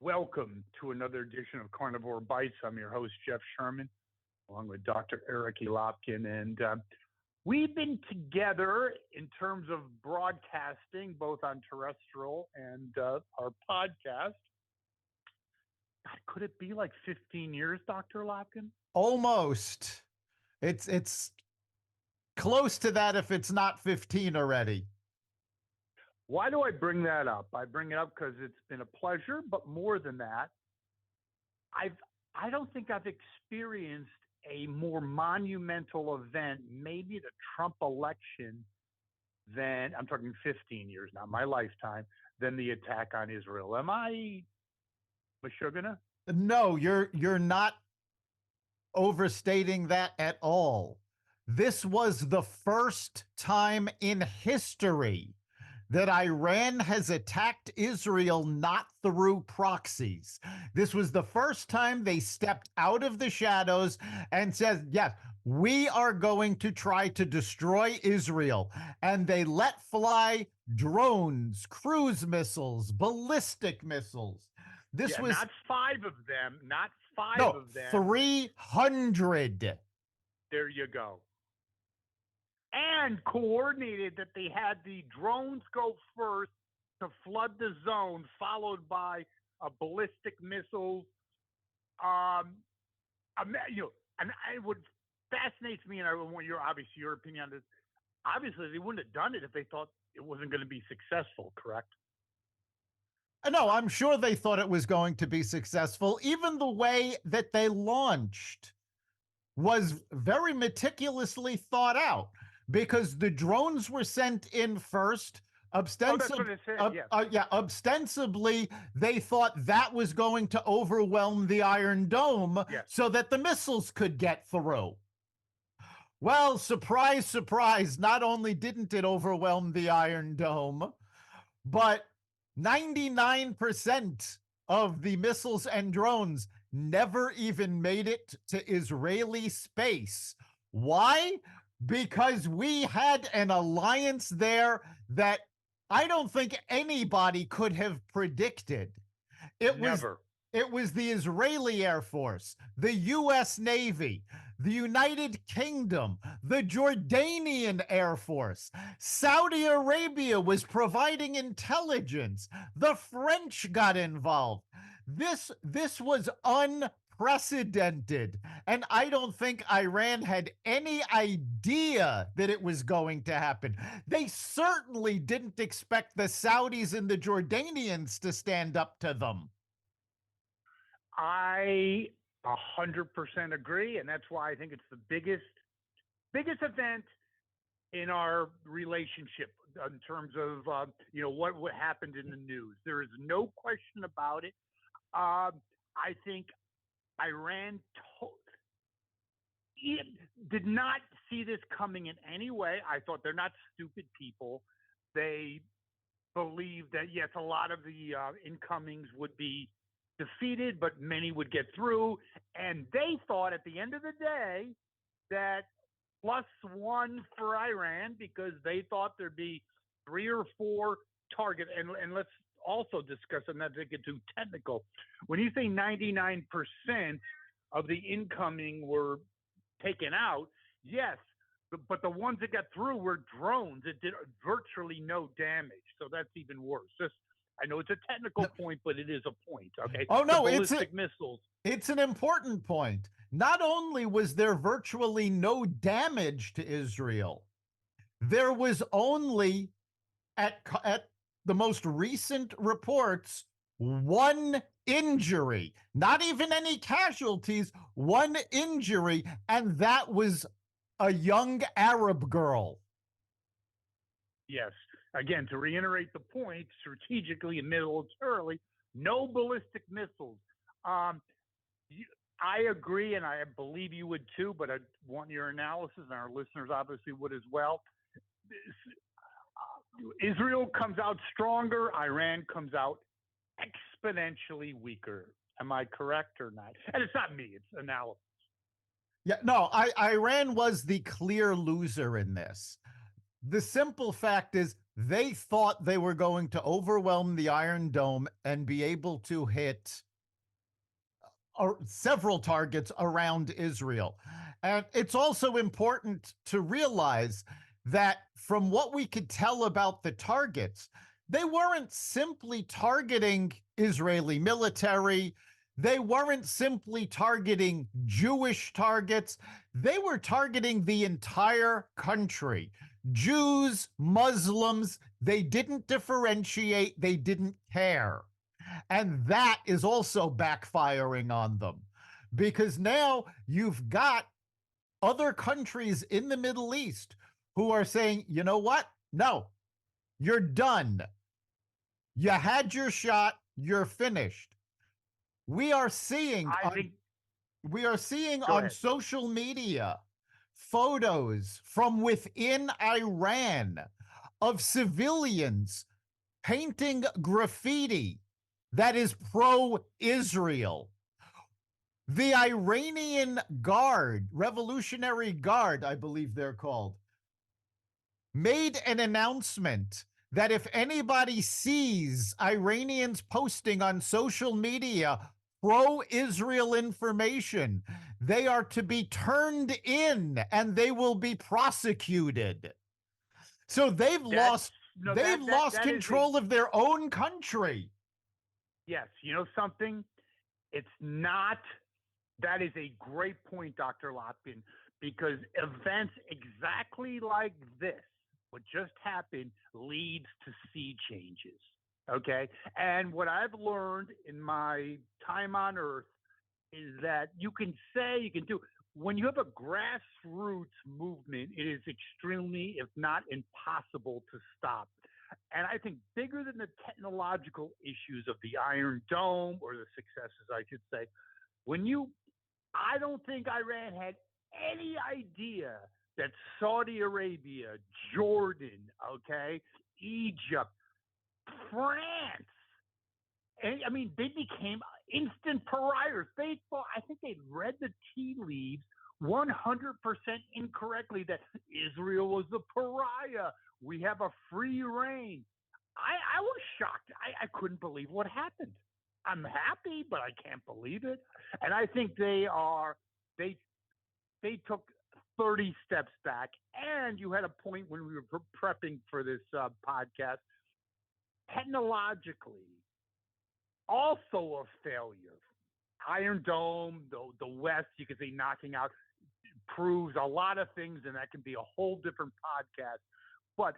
Welcome to another edition of Carnivore Bites. I'm your host, Jeff Sherman, along with Dr. Eric Elopkin. And we've been together in terms of broadcasting, both on terrestrial and our podcast. God, could it be like 15 years, Dr. Elopkin? Almost. It's close to that if it's not 15 already. Why do I bring that up? I bring it up because it's been a pleasure, but more than that, I don't think I've experienced a more monumental event, maybe the Trump election, than I'm talking 15 years now, my lifetime, than the attack on Israel. Am I Meshuggah? No, you're not overstating that at all. This was the first time in history that Iran has attacked Israel not through proxies. This was the first time they stepped out of the shadows and said, yes, we are going to try to destroy Israel. And they let fly drones, cruise missiles, ballistic missiles. This was not five of them, not five no, of them. 300. There you go. And coordinated that they had the drones go first to flood the zone, followed by a ballistic missiles. And what fascinates me, and I want your opinion on this. Obviously, they wouldn't have done it if they thought it wasn't going to be successful. Correct? No, I'm sure they thought it was going to be successful. Even the way that they launched was very meticulously thought out, because the drones were sent in first. Ostensibly, they thought that was going to overwhelm the Iron Dome, so that the missiles could get through. Well, surprise, surprise, not only didn't it overwhelm the Iron Dome, but 99% of the missiles and drones never even made it to Israeli space. Why? Because we had an alliance there that I don't think anybody could have predicted. It was the Israeli Air Force, the U.S. Navy, the United Kingdom, the Jordanian Air Force. Saudi Arabia was providing intelligence. The French got involved. This was unprecedented. And I don't think Iran had any idea that it was going to happen. They certainly didn't expect the Saudis and the Jordanians to stand up to them. I 100% agree, and that's why I think it's the biggest event in our relationship in terms of what happened in the news. There is no question about it. I think Iran did not see this coming in any way. I thought they're not stupid people. They believed that, yes, a lot of the incomings would be defeated, but many would get through. And they thought at the end of the day that +1 for Iran, because they thought there'd be 3 or 4 targets. And let's also discuss, and not to get too technical, when you say 99% of the incoming were taken out, yes, but the ones that got through were drones. It did virtually no damage. So that's even worse. I know it's a technical point, but it is a point. Okay. Oh no, missiles. It's an important point. Not only was there virtually no damage to Israel, there was only at the most recent reports 1 injury, not even any casualties, 1 injury, and that was a young Arab girl. Yes. Again, to reiterate the point, strategically and militarily, no ballistic missiles. I agree, and I believe you would too, but I want your analysis, and our listeners obviously would as well. Israel comes out stronger, Iran comes out exponentially weaker. Am I correct or not? And it's not me, it's analysis. Yeah, no, Iran was the clear loser in this. The simple fact is they thought they were going to overwhelm the Iron Dome and be able to hit several targets around Israel. And it's also important to realize that from what we could tell about the targets, they weren't simply targeting Israeli military. They weren't simply targeting Jewish targets. They were targeting the entire country. Jews, Muslims, they didn't differentiate, they didn't care. And that is also backfiring on them because now you've got other countries in the Middle East who are saying, you know what? No, you're done. You had your shot, you're finished. We are seeing I on think. we are seeing Go on ahead. social media photos from within Iran of civilians painting graffiti that is pro Israel. The Iranian Guard, Revolutionary Guard, I believe they're called, made an announcement that if anybody sees Iranians posting on social media pro Israel information, they are to be turned in and they will be prosecuted. So That's no they've lost that is a control of their own country. yes. You know something? It's not. That is a great point, Dr. Lopkin, because events exactly like this, what just happened, leads to sea changes. Okay. And what I've learned in my time on Earth is that you can say, you can do, when you have a grassroots movement, it is extremely, if not impossible, to stop. And I think bigger than the technological issues of the Iron Dome or the successes, I should say, when you I don't think Iran had any idea that Saudi Arabia, Jordan, okay, Egypt, France, and I mean, they became instant pariahs. They thought, I think they read the tea leaves 100% incorrectly that Israel was the pariah. We have a free reign. I was shocked. I couldn't believe what happened. I'm happy, but I can't believe it. And I think they they took 30 steps back. And you had a point when we were prepping for this podcast. Technologically, also a failure. Iron Dome, the West, you could say knocking out, proves a lot of things, and that can be a whole different podcast. But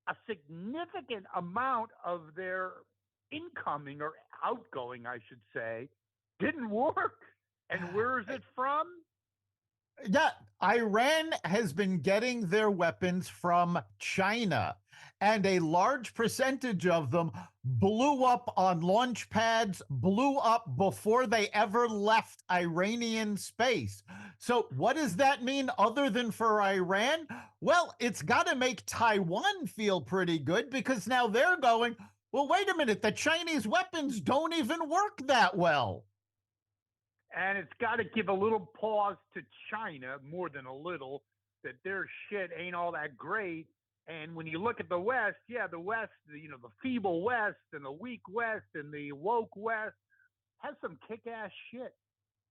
a significant amount of their incoming or outgoing, I should say, didn't work. And where is it from? Yeah, Iran has been getting their weapons from China, and a large percentage of them blew up on launch pads, blew up before they ever left Iranian space. So, what does that mean other than for Iran? Well, it's got to make Taiwan feel pretty good because now they're going, well, wait a minute, the Chinese weapons don't even work that well. And it's got to give a little pause to China, more than a little, that their shit ain't all that great. And when you look at the West, yeah, the West, the feeble West and the weak West and the woke West has some kick-ass shit.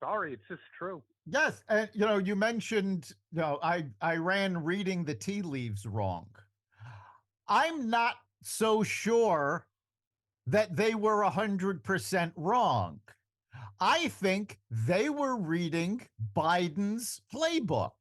Sorry, it's just true. Yes, and you mentioned, I ran reading the tea leaves wrong. I'm not so sure that they were 100% wrong. I think they were reading Biden's playbook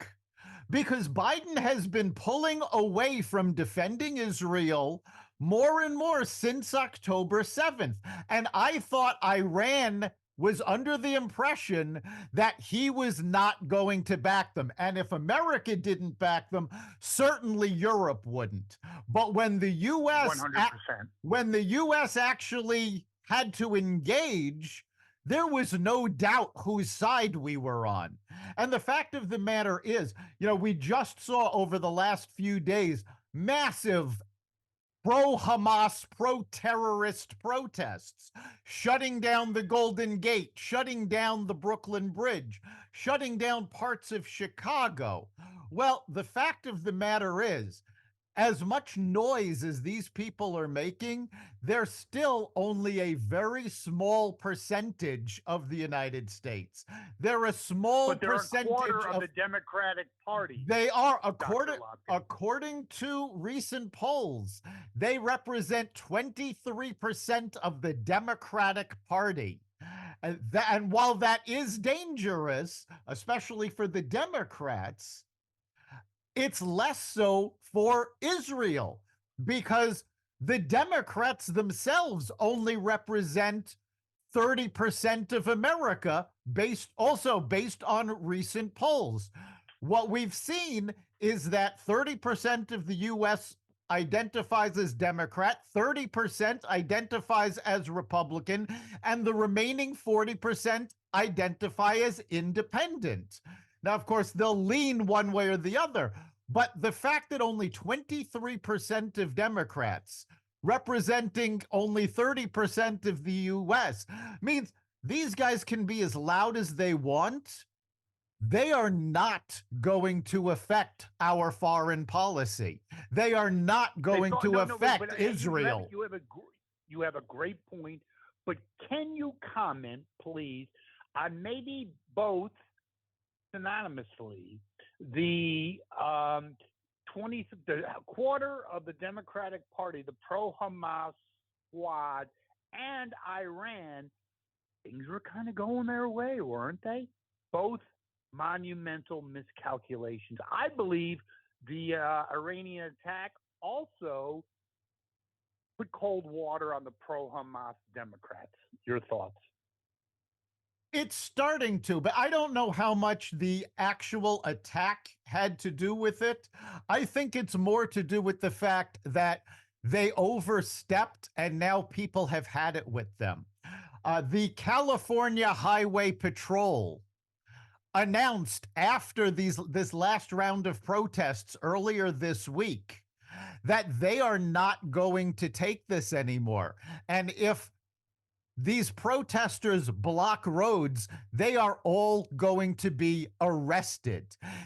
because Biden has been pulling away from defending Israel more and more since October 7th. And I thought Iran was under the impression that he was not going to back them. And if America didn't back them, certainly Europe wouldn't. But when the US 100%. when the US actually had to engage, there was no doubt whose side we were on. And the fact of the matter is, we just saw over the last few days massive pro Hamas, pro terrorist protests, shutting down the Golden Gate, shutting down the Brooklyn Bridge, shutting down parts of Chicago. Well, the fact of the matter is, as much noise as these people are making, they're still only a very small percentage of the United States. They're a small But they're a percentage quarter of of the Democratic Party, they are Dr. according Lopkin. according to recent polls, they represent 23% of the Democratic Party. And while that is dangerous, especially for the Democrats, it's less so for Israel because the Democrats themselves only represent 30% of America, based on recent polls. What we've seen is that 30% of the US identifies as Democrat, 30% identifies as Republican, and the remaining 40% identify as independent. Now, of course, they'll lean one way or the other, but the fact that only 23% of Democrats, representing only 30% of the US, means these guys can be as loud as they want. They are not going to affect our foreign policy. They are not They going thought to no, no, but affect Israel. you have a great point. But can you comment, please, on maybe both synonymously the the quarter of the Democratic Party, the pro-Hamas squad, and Iran, things were kind of going their way, weren't they? Both monumental miscalculations. I believe the Iranian attack also put cold water on the pro-Hamas Democrats. Your thoughts? It's starting to, but I don't know how much the actual attack had to do with it. I think it's more to do with the fact that they overstepped and now people have had it with them. The California Highway Patrol announced after this last round of protests earlier this week that they are not going to take this anymore. And if these protesters block roads, they are all going to be arrested.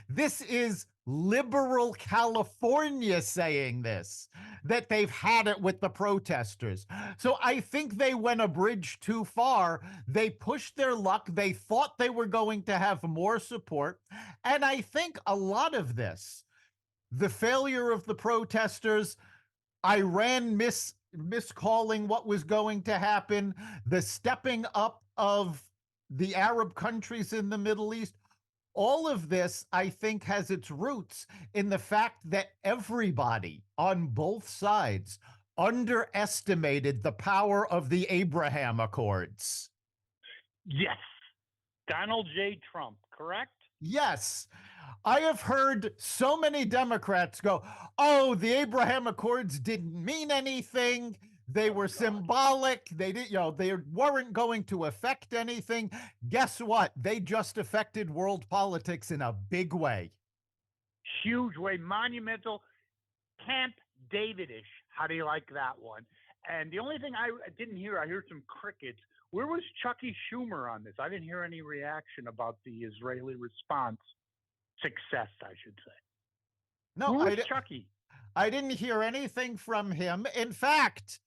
This is liberal California saying this, that they've had it with the protesters. So I think they went a bridge too far. They pushed their luck. They thought they were going to have more support. And I think a lot of this, the failure of the protesters, Iran miscalling what was going to happen, the stepping up of the Arab countries in the Middle East, all of this, I think, has its roots in the fact that everybody on both sides underestimated the power of the Abraham Accords. Yes. Donald J. Trump, correct? Yes. I have heard so many Democrats go, "Oh, the Abraham Accords didn't mean anything. They were symbolic. They didn't, they weren't going to affect anything." Guess what? They just affected world politics in a big way. Huge way, monumental, Camp Davidish. How do you like that one? And the only thing I didn't hear, I heard some crickets. Where was Chucky Schumer on this? I didn't hear any reaction about the Israeli response success, I should say. No, Where was Chucky? I didn't hear anything from him. In fact,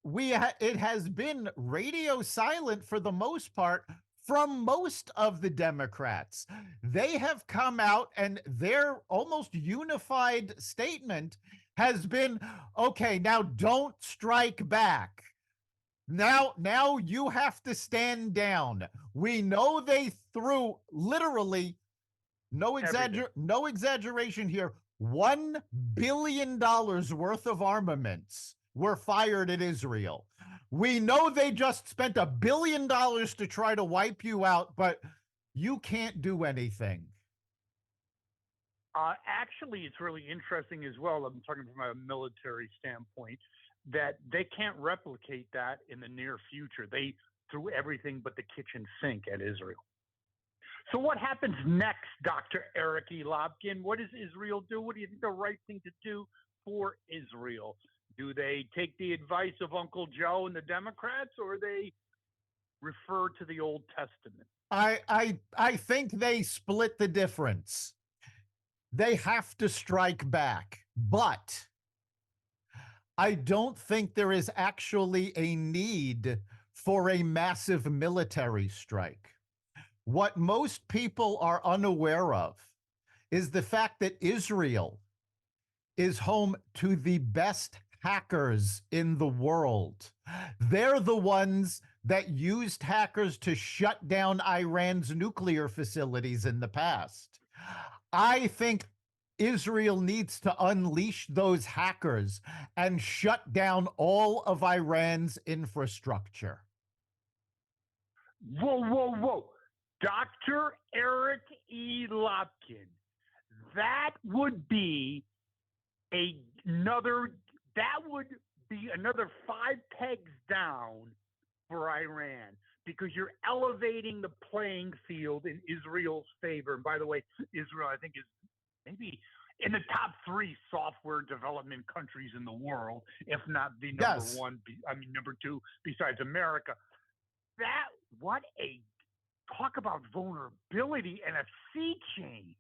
it has been radio silent for the most part from most of the Democrats. They have come out and their almost unified statement has been, okay, now don't strike back. Now you have to stand down. We know they threw literally no exaggeration here, $1 billion worth of armaments were fired at Israel. We know they just spent $1 billion to try to wipe you out, but you can't do anything. Actually, it's really interesting as well. I'm talking from a military standpoint that they can't replicate that in the near future. They threw everything but the kitchen sink at Israel. So what happens next, Dr. Eric E. Lobkin? What does Israel do? What do you think the right thing to do for Israel? Do they take the advice of Uncle Joe and the Democrats, or they refer to the Old Testament? I think they split the difference. They have to strike back. But I don't think there is actually a need for a massive military strike. What most people are unaware of is the fact that Israel is home to the best hackers in the world. They're the ones that used hackers to shut down Iran's nuclear facilities in the past. I think Israel needs to unleash those hackers and shut down all of Iran's infrastructure. Whoa, whoa, whoa. Dr. Eric E. Lopkin, that would be another that would be another five pegs down for Iran because you're elevating the playing field in Israel's favor. And by the way, Israel, I think, is maybe in the top three software development countries in the world, if not the number Yes. one. I mean, number two besides America. That what a talk about vulnerability and a sea change.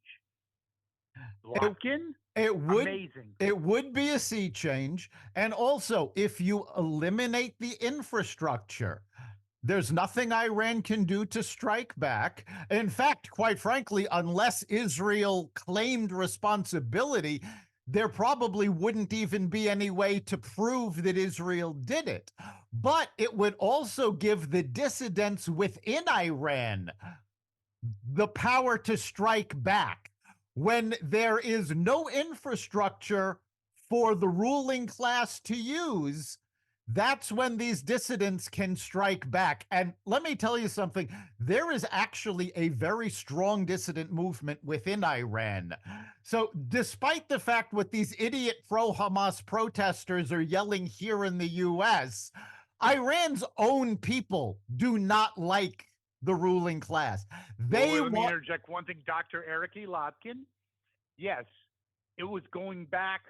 It, Lockin, it would amazing. it would be a sea change. And also, if you eliminate the infrastructure, there's nothing Iran can do to strike back. In fact, quite frankly, unless Israel claimed responsibility, there probably wouldn't even be any way to prove that Israel did it. But it would also give the dissidents within Iran the power to strike back when there is no infrastructure for the ruling class to use. That's when these dissidents can strike back. And let me tell you something, there is actually a very strong dissident movement within Iran. So, despite the fact what these idiot pro Hamas protesters are yelling here in the US, Iran's own people do not like the ruling class. Well, They let me want. interject one thing, Dr. Eric E. Lopkin. Yes, it was going back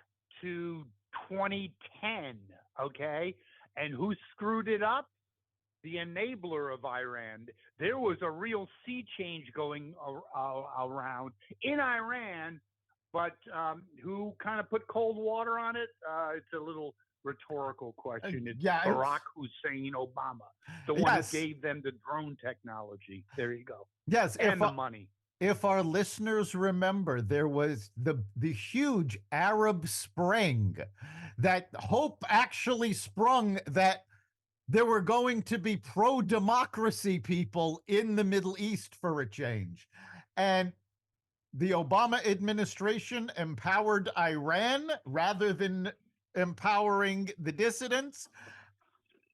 to 2010, okay? And who screwed it up? The enabler of Iran. There was a real sea change going around in Iran, but who kind of put cold water on it? It's a little rhetorical question. It's Yeah, Barack Hussein Obama, the one who yes, gave them the drone technology. There you go. yes. And the money. If our listeners remember, there was the huge Arab Spring that hope actually sprung that there were going to be pro democracy people in the Middle East for a change. And the Obama administration empowered Iran rather than empowering the dissidents.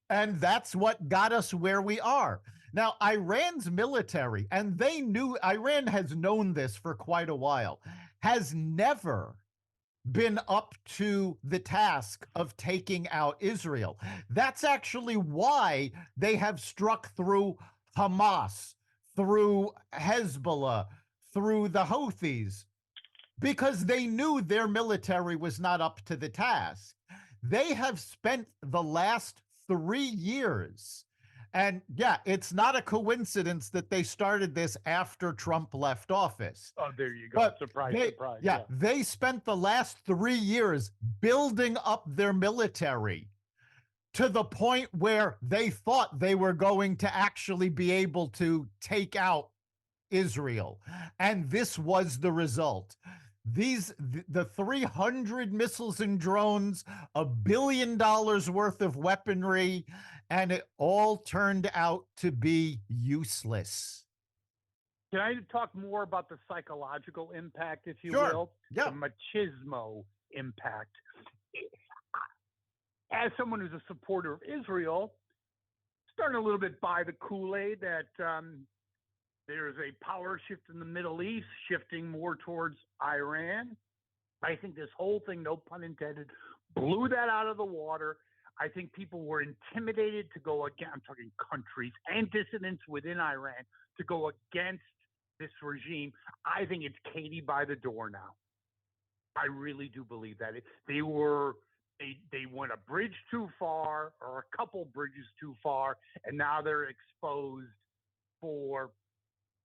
And that's what got us where we are. Now, Iran's military, and they knew, Iran has known this for quite a while, has never been up to the task of taking out Israel. That's actually why they have struck through Hamas, through Hezbollah, through the Houthis, because they knew their military was not up to the task. They have spent the last 3 years. And yeah, it's not a coincidence that they started this after Trump left office. Oh, there you go. But Surprise, they, surprise. yeah, they spent the last 3 years building up their military to the point where they thought they were going to actually be able to take out Israel. And this was the result. The 300 missiles and drones, $1 billion worth of weaponry, and it all turned out to be useless. Can I talk more about the psychological impact, if you Sure. will? Yeah. The machismo impact. As someone who's a supporter of Israel, starting a little bit by the Kool-Aid that there's a power shift in the Middle East, shifting more towards Iran. I think this whole thing, no pun intended, blew that out of the water. I think people were intimidated to go against, I'm talking countries and dissidents within Iran, to go against this regime. I think it's Katie by the door now. I really do believe that. They went a bridge too far or a couple bridges too far, and now they're exposed for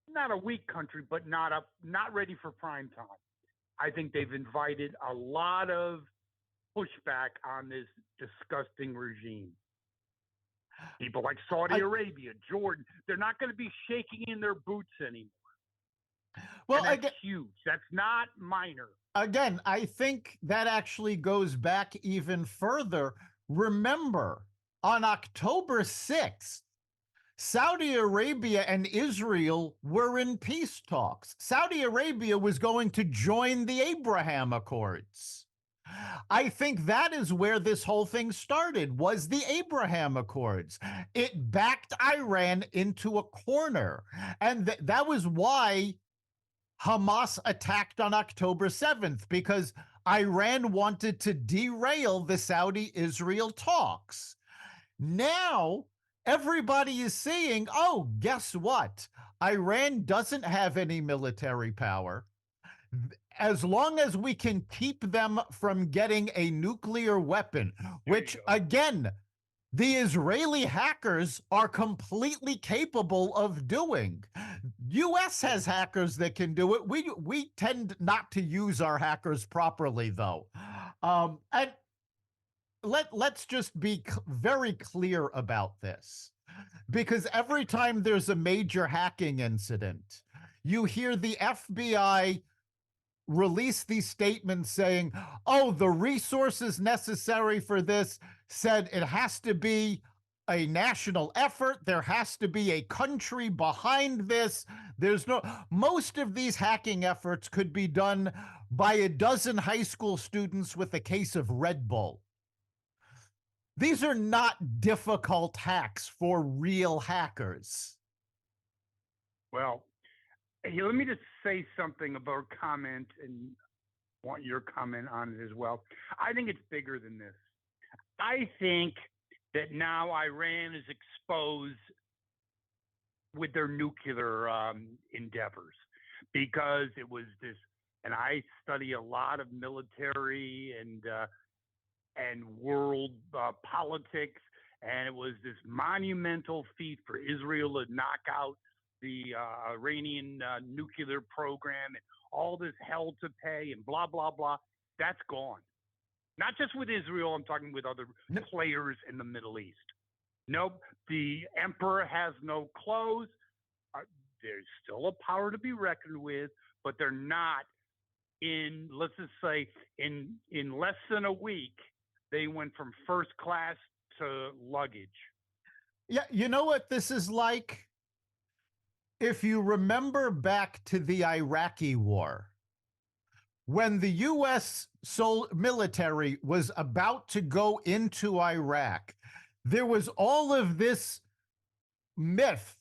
not a weak country, but not ready for prime time. I think they've invited a lot of pushback on this disgusting regime. People like Saudi I, Arabia, Jordan, they're not going to be shaking in their boots anymore. well, And that's huge. That's not minor. again, I think that actually goes back even further. Remember, on October 6th, Saudi Arabia and Israel were in peace talks. Saudi Arabia was going to join the Abraham Accords. I think that is where this whole thing started, was the Abraham Accords. It backed Iran into a corner. And that was why Hamas attacked on October 7th, because Iran wanted to derail the Saudi Israel talks. Now, everybody is saying, oh, guess what? Iran doesn't have any military power. As long as we can keep them from getting a nuclear weapon, which again, the Israeli hackers are completely capable of doing. US has hackers that can do it. We tend not to use our hackers properly, though. And let's just be very clear about this, because every time there's a major hacking incident, you hear the FBI release these statements saying, oh, the resources necessary for this said it has to be a national effort. There has to be a country behind this. There's no, most of these hacking efforts could be done by a dozen high school students with a case of Red Bull. These are not difficult hacks for real hackers. Well, hey, let me just say something about comment and want your comment on it as well. I think it's bigger than this. I think that now Iran is exposed with their nuclear endeavors, because it was this, and I study a lot of military and world politics, and it was this monumental feat for Israel to knock out the Iranian nuclear program, and all this hell to pay and blah blah blah. That's gone. Not just with Israel, I'm talking with other players in the Middle East. Nope, the emperor has no clothes. There's still a power to be reckoned with, but they're not in, let's just say, in less than a week, they went from first class to luggage. Yeah, you know what this is like? If you remember back to the Iraqi war, when the US military was about to go into Iraq, there was all of this myth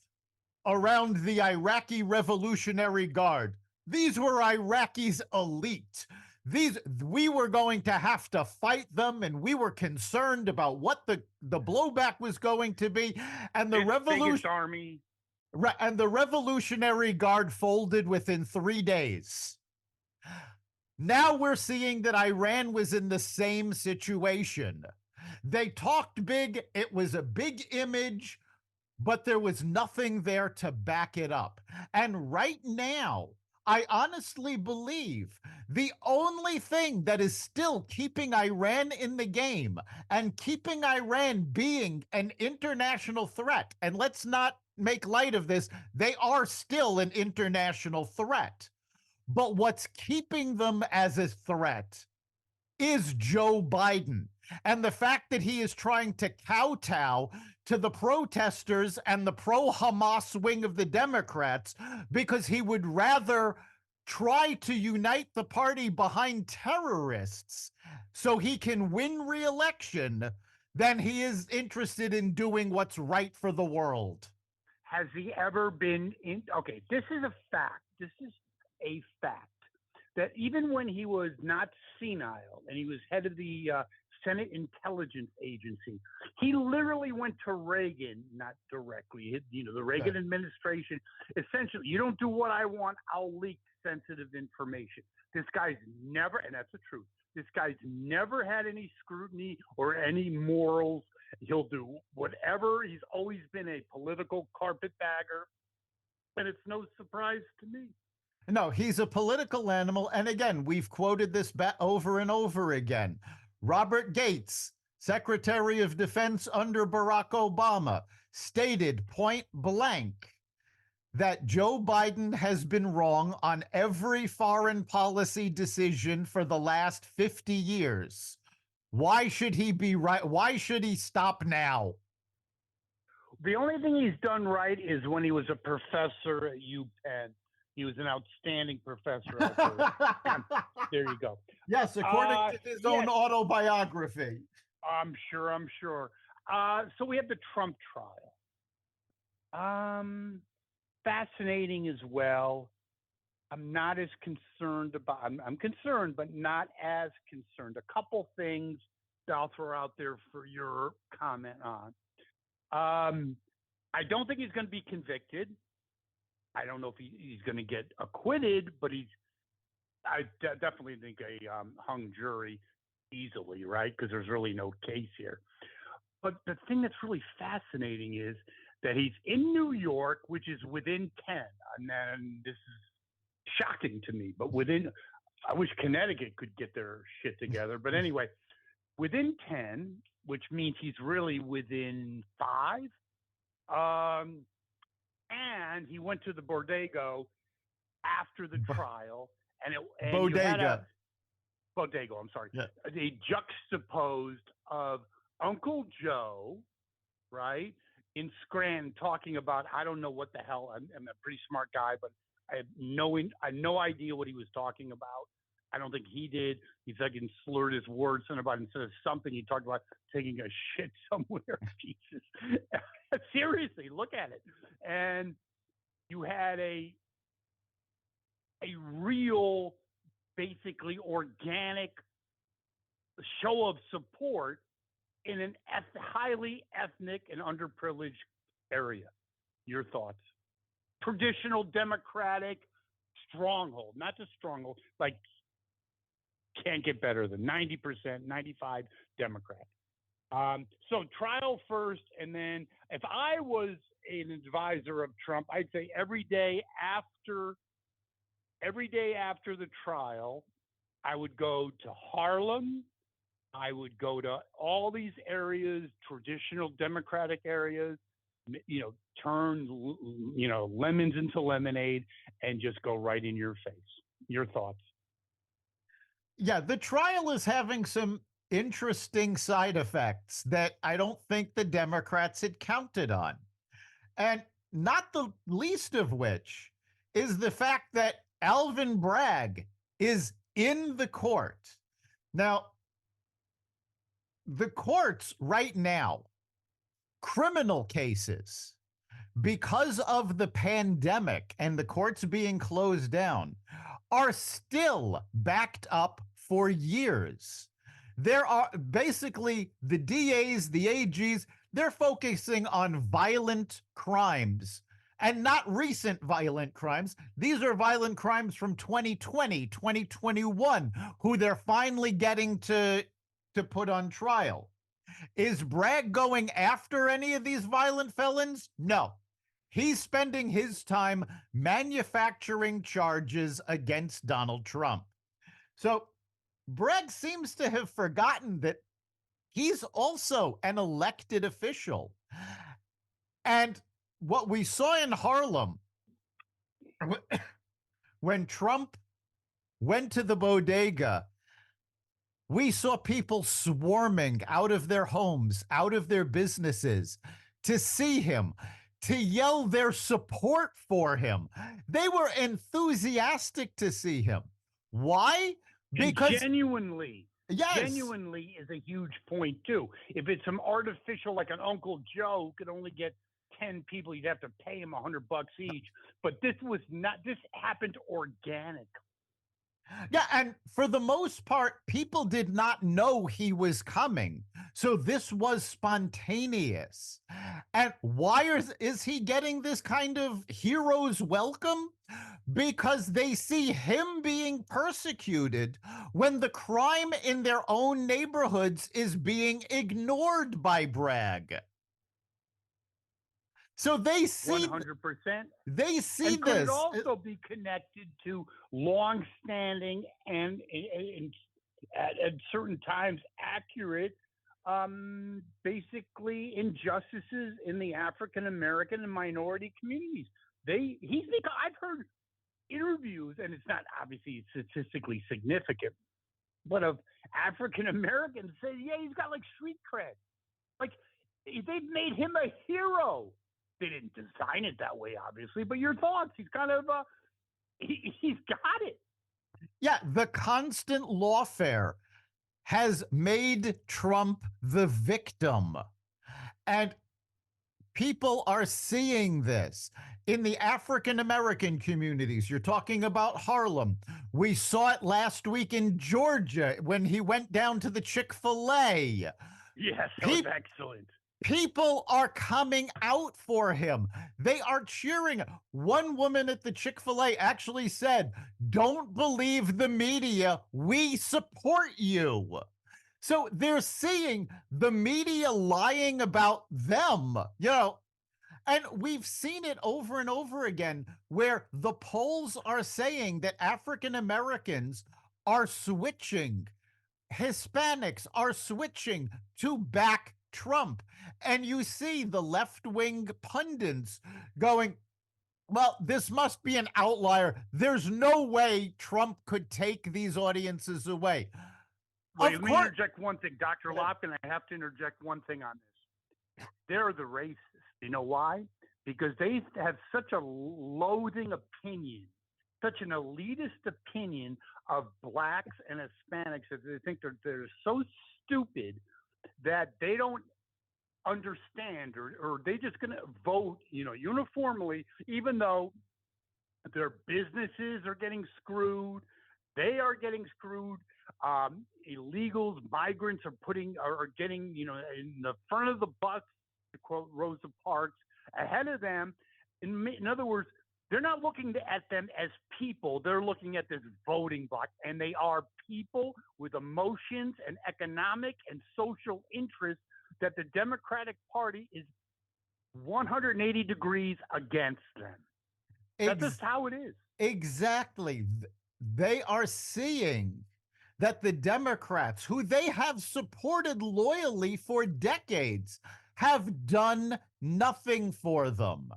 around the Iraqi Revolutionary Guard. These were Iraqis elite. These, we were going to have to fight them, and we were concerned about what the blowback was going to be. And the revolution army, and the Revolutionary Guard folded within 3 days. Now we're seeing that Iran was in the same situation. They talked big, it was a big image, but there was nothing there to back it up. And right now, I honestly believe the only thing that is still keeping Iran in the game and keeping Iran being an international threat, and let's not make light of this, they are still an international threat. But what's keeping them as a threat is Joe Biden, and the fact that he is trying to kowtow to the protesters and the pro-Hamas wing of the Democrats, because he would rather try to unite the party behind terrorists so he can win re-election than he is interested in doing what's right for the world. Has he ever been in? Okay, this is a fact. This is a fact that even when he was not senile and he was head of the Senate Intelligence Agency, he literally went to Reagan, not directly, the Reagan administration. Essentially, you don't do what I want, I'll leak sensitive information. This guy's never, and that's the truth, this guy's never had any scrutiny or any morals. He'll do whatever. He's always been a political carpetbagger. And it's no surprise to me. No, he's a political animal. And again, we've quoted this over and over again. Robert Gates, Secretary of Defense under Barack Obama, stated point blank that Joe Biden has been wrong on every foreign policy decision for the last 50 years. Why should he be right? Why should he stop now? The only thing he's done right is when he was a professor at UPenn. He was an outstanding professor. I've heard. There you go. Yes, according to his own Yes, autobiography. I'm sure. I'm sure. So we have the Trump trial. Fascinating as well. I'm not as concerned about. I'm concerned, but not as concerned. A couple things that I'll throw out there for your comment on. I don't think he's going to be convicted. I don't know if he's going to get acquitted, but I definitely think a hung jury easily, right? Because there's really no case here. But the thing that's really fascinating is that he's in New York, which is within 10. And then this is shocking to me, but I wish Connecticut could get their shit together. But anyway, within 10, which means he's really within 5. And he went to the Borrego after the trial, and you had a Bodego. I'm sorry, Yeah. they juxtaposed of Uncle Joe, right, in Scranton, talking about I don't know what the hell. I'm a pretty smart guy, but I had no idea what he was talking about. I don't think he did. He fucking slurred his words and about instead of something, he talked about taking a shit somewhere. Jesus, seriously, look at it. And you had a real, basically organic show of support in an highly ethnic and underprivileged area. Your thoughts? Traditional Democratic stronghold, not just stronghold, like can't get better than 90%, 95 Democrat. So trial first, and then if I was an advisor of Trump, I'd say every day after the trial, I would go to Harlem. I would go to all these areas, traditional Democratic areas, turn, lemons into lemonade and just go right in your face. Your thoughts? Yeah, the trial is having some interesting side effects that I don't think the Democrats had counted on. And not the least of which is the fact that Alvin Bragg is in the court. Now, the courts right now, criminal cases, because of the pandemic and the courts being closed down, are still backed up for years. There are basically the DAs, the AGs, they're focusing on violent crimes and not recent violent crimes. These are violent crimes from 2020, 2021, who they're finally getting to put on trial. Is Bragg going after any of these violent felons? No. He's spending his time manufacturing charges against Donald Trump. So Bragg seems to have forgotten that he's also an elected official. And what we saw in Harlem when Trump went to the bodega, we saw people swarming out of their homes, out of their businesses to see him, to yell their support for him. They were enthusiastic to see him. Why? Because and genuinely, yes, genuinely is a huge point too. If it's some artificial, like an Uncle Joe who could only get 10 people, you'd have to pay him $100 each. But this was not. This happened organically. Yeah, and for the most part, people did not know he was coming. So this was spontaneous. And why is he getting this kind of hero's welcome? Because they see him being persecuted when the crime in their own neighborhoods is being ignored by Bragg. So they 100%. see And could it this. also be connected to long-standing and at certain times accurate, basically injustices in the African American and minority communities? I've heard interviews, and it's not obviously statistically significant, but of African Americans say, yeah, he's got like street cred. Like they've made him a hero. They didn't design it that way, obviously. But your thoughts? He's kind of he's got it. Yeah, the constant lawfare has made Trump the victim. And people are seeing this in the African American communities. You're talking about Harlem. We saw it last week in Georgia when he went down to the Chick-fil-A. Yes, that was excellent. People are coming out for him. They are cheering. One woman at the Chick-fil-A actually said, "Don't believe the media. We support you." So they're seeing the media lying about them, and we've seen it over and over again where the polls are saying that African Americans are switching, Hispanics are switching to back Trump. And you see the left wing pundits going, well, this must be an outlier. There's no way Trump could take these audiences away. Wait, let me interject one thing. Dr. Lopkin, I have to interject one thing on this. They're the racists. You know why? Because they have such a loathing opinion, such an elitist opinion of blacks and Hispanics that they think they're so stupid that they don't understand, or they just going to vote, uniformly, even though their businesses are getting screwed, they are getting screwed. Illegals, migrants are getting, in the front of the bus, to quote Rosa Parks, ahead of them. In other words, they're not looking at them as people. They're looking at this voting block, and they are people with emotions and economic and social interests that the Democratic Party is 180 degrees against them. That's just how it is. Exactly. They are seeing that the Democrats, who they have supported loyally for decades, have done nothing for them.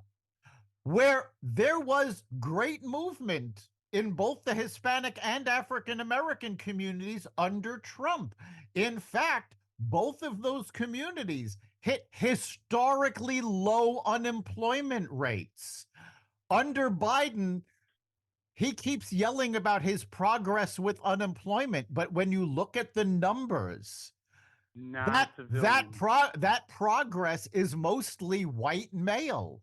Where there was great movement in both the Hispanic and African American communities under Trump. In fact, both of those communities hit historically low unemployment rates. Under Biden, he keeps yelling about his progress with unemployment, but when you look at the numbers, that progress is mostly white male.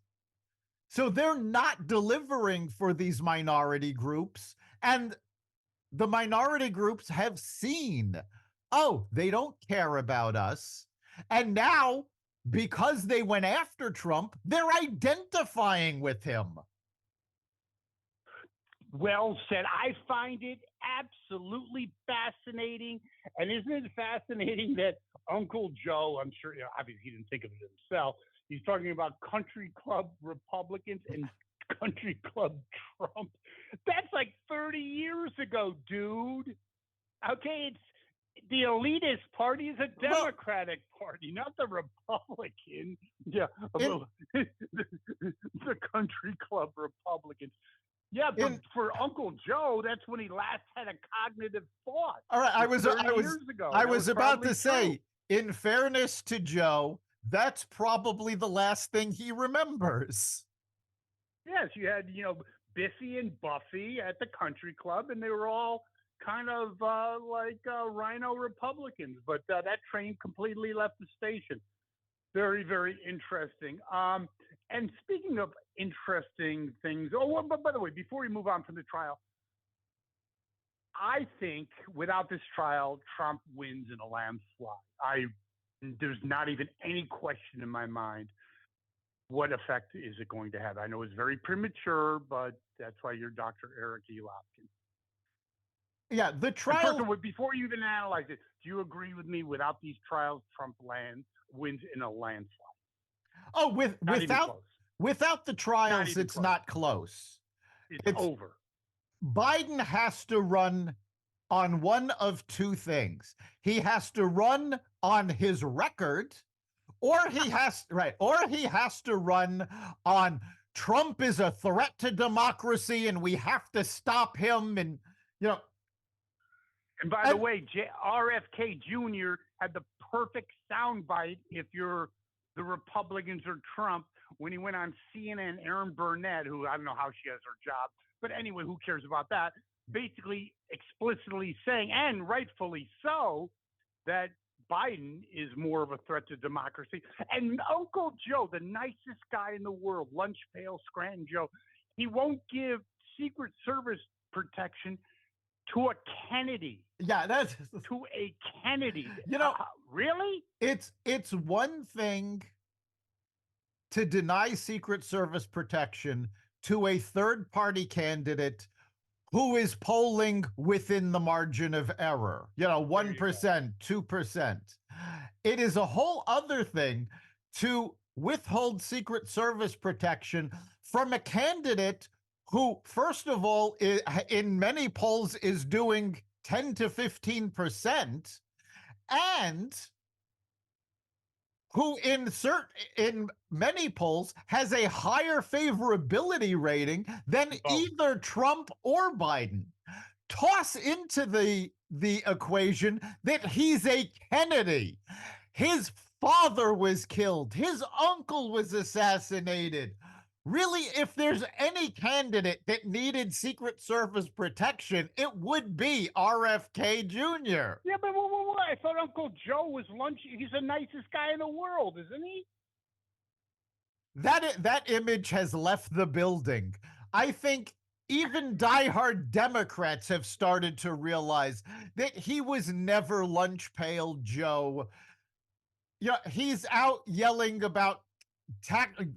So they're not delivering for these minority groups, and the minority groups have seen, oh, they don't care about us. And now, because they went after Trump, they're identifying with him. Well said. I find it absolutely fascinating. And isn't it fascinating that Uncle Joe, I'm sure, obviously he didn't think of it himself, he's talking about country club Republicans and country club Trump. That's like 30 years ago, dude. Okay, it's the elitist party is a Democratic Party, not the Republican. Yeah, the country club Republicans. Yeah, but for Uncle Joe, that's when he last had a cognitive thought. All right, I was about to say, in fairness to Joe, that's probably the last thing he remembers. Yes, you had, Biffy and Buffy at the country club, and they were all kind of like rhino Republicans, but that train completely left the station. Very, very interesting. And speaking of interesting things, but by the way, before we move on from the trial, I think without this trial, Trump wins in a landslide. There's not even any question in my mind. What effect is it going to have? I know it's very premature, but that's why you're Dr. Eric E. Lopkin. Yeah, the trial. First of all, before you even analyze it, do you agree with me? Without these trials, Trump wins in a landslide. Oh, Without the Not trials, even it's close. not close. It's It's over. Biden has to run on one of two things. He has to run on his record, or he has to run on Trump is a threat to democracy and we have to stop him. And you know, And by the and way, RFK Jr. had the perfect soundbite if you're the Republicans or Trump when he went on CNN. Aaron Burnett, who I don't know how she has her job, but anyway, who cares about that? Basically, explicitly saying, and rightfully so, that Biden is more of a threat to democracy. And Uncle Joe, the nicest guy in the world, lunch pail Scranton Joe, he won't give Secret Service protection to a Kennedy. yeah, that's To a Kennedy. you know, Really? it's one thing to deny Secret Service protection to a third party candidate who is polling within the margin of error, 1%, 2%. It is a whole other thing to withhold Secret Service protection from a candidate who, first of all, in many polls is doing 10 to 15%, and who in many polls has a higher favorability rating than either Trump or Biden. Toss into the equation that he's a Kennedy. His father was killed. His uncle was assassinated. Really, if there's any candidate that needed Secret Service protection, it would be RFK Jr. Yeah, but I thought Uncle Joe was lunch. He's the nicest guy in the world, isn't he? That image has left the building. I think even diehard Democrats have started to realize that he was never lunch pail Joe. Yeah, he's out yelling about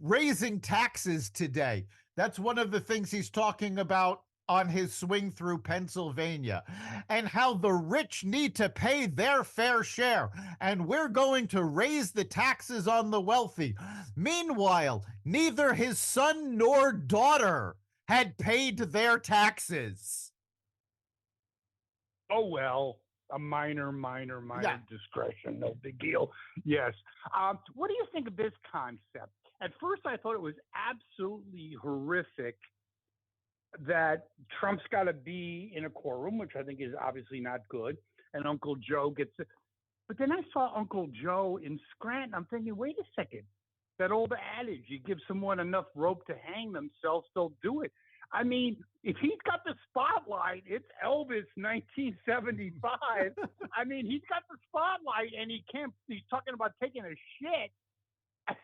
raising taxes today. That's one of the things he's talking about on his swing through Pennsylvania, and how the rich need to pay their fair share, and we're going to raise the taxes on the wealthy. Meanwhile, neither his son nor daughter had paid their taxes. Oh, well, a minor discretion. No big deal. Yes. What do you think of this concept? At first, I thought it was absolutely horrific that Trump's got to be in a courtroom, which I think is obviously not good, and Uncle Joe gets it. But then I saw Uncle Joe in Scranton. I'm thinking, wait a second. That old adage, you give someone enough rope to hang themselves, they'll do it. I mean, if he's got the spotlight, it's Elvis 1975. I mean, he's got the spotlight and he's talking about taking a shit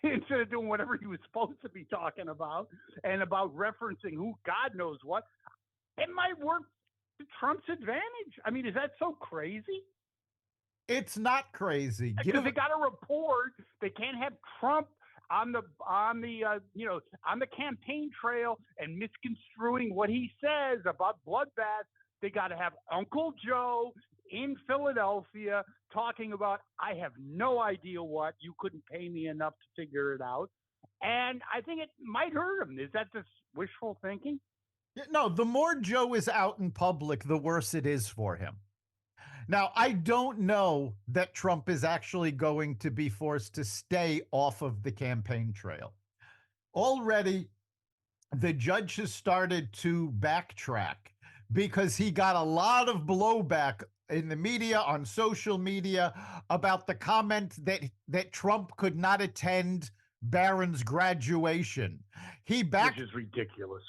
instead of doing whatever he was supposed to be talking about and about referencing who God knows what. It might work to Trump's advantage. I mean, is that so crazy? It's not crazy. Because they got to report. They can't have Trump on the campaign trail and misconstruing what he says about bloodbaths. They got to have Uncle Joe in Philadelphia talking about, I have no idea what, you couldn't pay me enough to figure it out. And I think it might hurt him. Is that just wishful thinking? No, the more Joe is out in public, the worse it is for him. Now, I don't know that Trump is actually going to be forced to stay off of the campaign trail. Already, the judge has started to backtrack because he got a lot of blowback in the media, on social media, about the comment that Trump could not attend Barron's graduation. Which is ridiculous.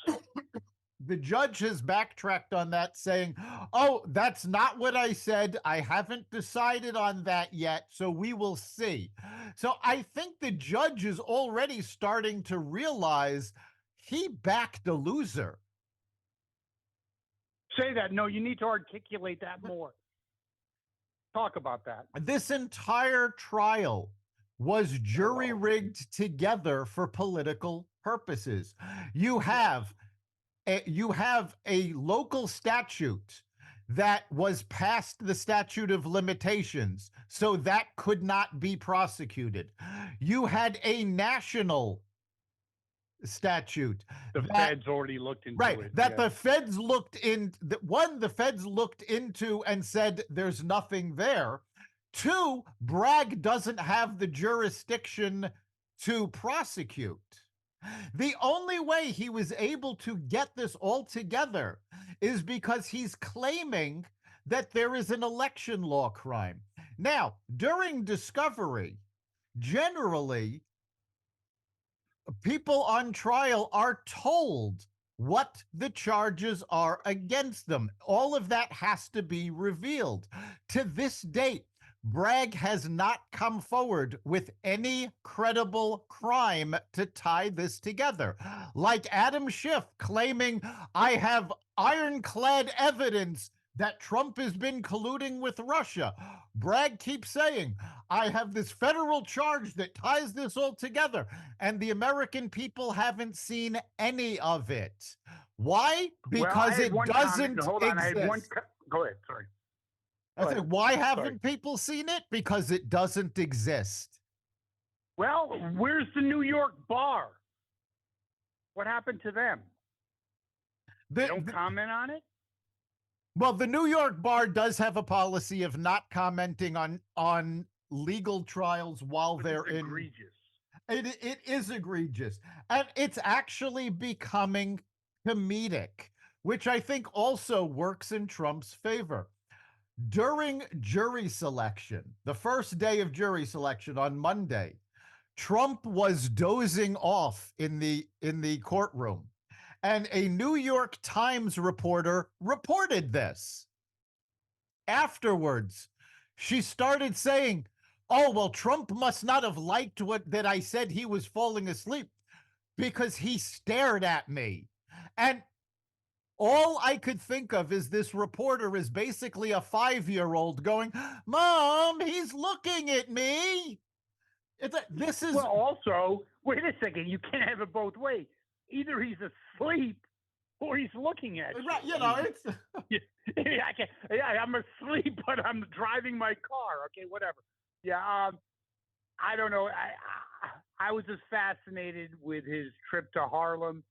The judge has backtracked on that, saying, oh, that's not what I said. I haven't decided on that yet, so we will see. So I think the judge is already starting to realize he backed a loser. Say that. No, you need to articulate that more. Talk about that. This entire trial was jury rigged together for political purposes. You have a local statute that was past the statute of limitations, so that could not be prosecuted. You had a national statute The that feds already looked right into it. that Yes. the feds looked in one the feds looked into and said there's nothing there. Two, Bragg doesn't have the jurisdiction to prosecute. The only way he was able to get this all together is because he's claiming that there is an election law crime. Now, during discovery, generally, people on trial are told what the charges are against them. All of that has to be revealed. To this date, Bragg has not come forward with any credible crime to tie this together. Like Adam Schiff claiming, I have ironclad evidence that Trump has been colluding with Russia. Bragg keeps saying, I have this federal charge that ties this all together, and the American people haven't seen any of it. Why? Well, I Because had it one comment. doesn't Hold on. I had one. exist. Go ahead. Sorry. I Go said, ahead. why Sorry. haven't people seen it? Because it doesn't exist. Well, where's the New York bar? What happened to them? They don't comment on it? Well, the New York bar does have a policy of not commenting on legal trials while But they're it's in. egregious. It is egregious, and it's actually becoming comedic, which I think also works in Trump's favor. During jury selection, the first day of jury selection on Monday, Trump was dozing off in the courtroom, and a New York Times reporter reported this. Afterwards, she started saying, "Oh, well, Trump must not have liked what that I said he was falling asleep because he stared at me." And all I could think of is this reporter is basically a 5-year-old going, "Mom, he's looking at me." This is Well, also, wait a second. You can't have it both ways. Either he's asleep or he's looking at you. right. You know, it's Yeah, I'm asleep, but I'm driving my car. Okay, whatever. Yeah, I don't know. I was just fascinated with his trip to Harlem.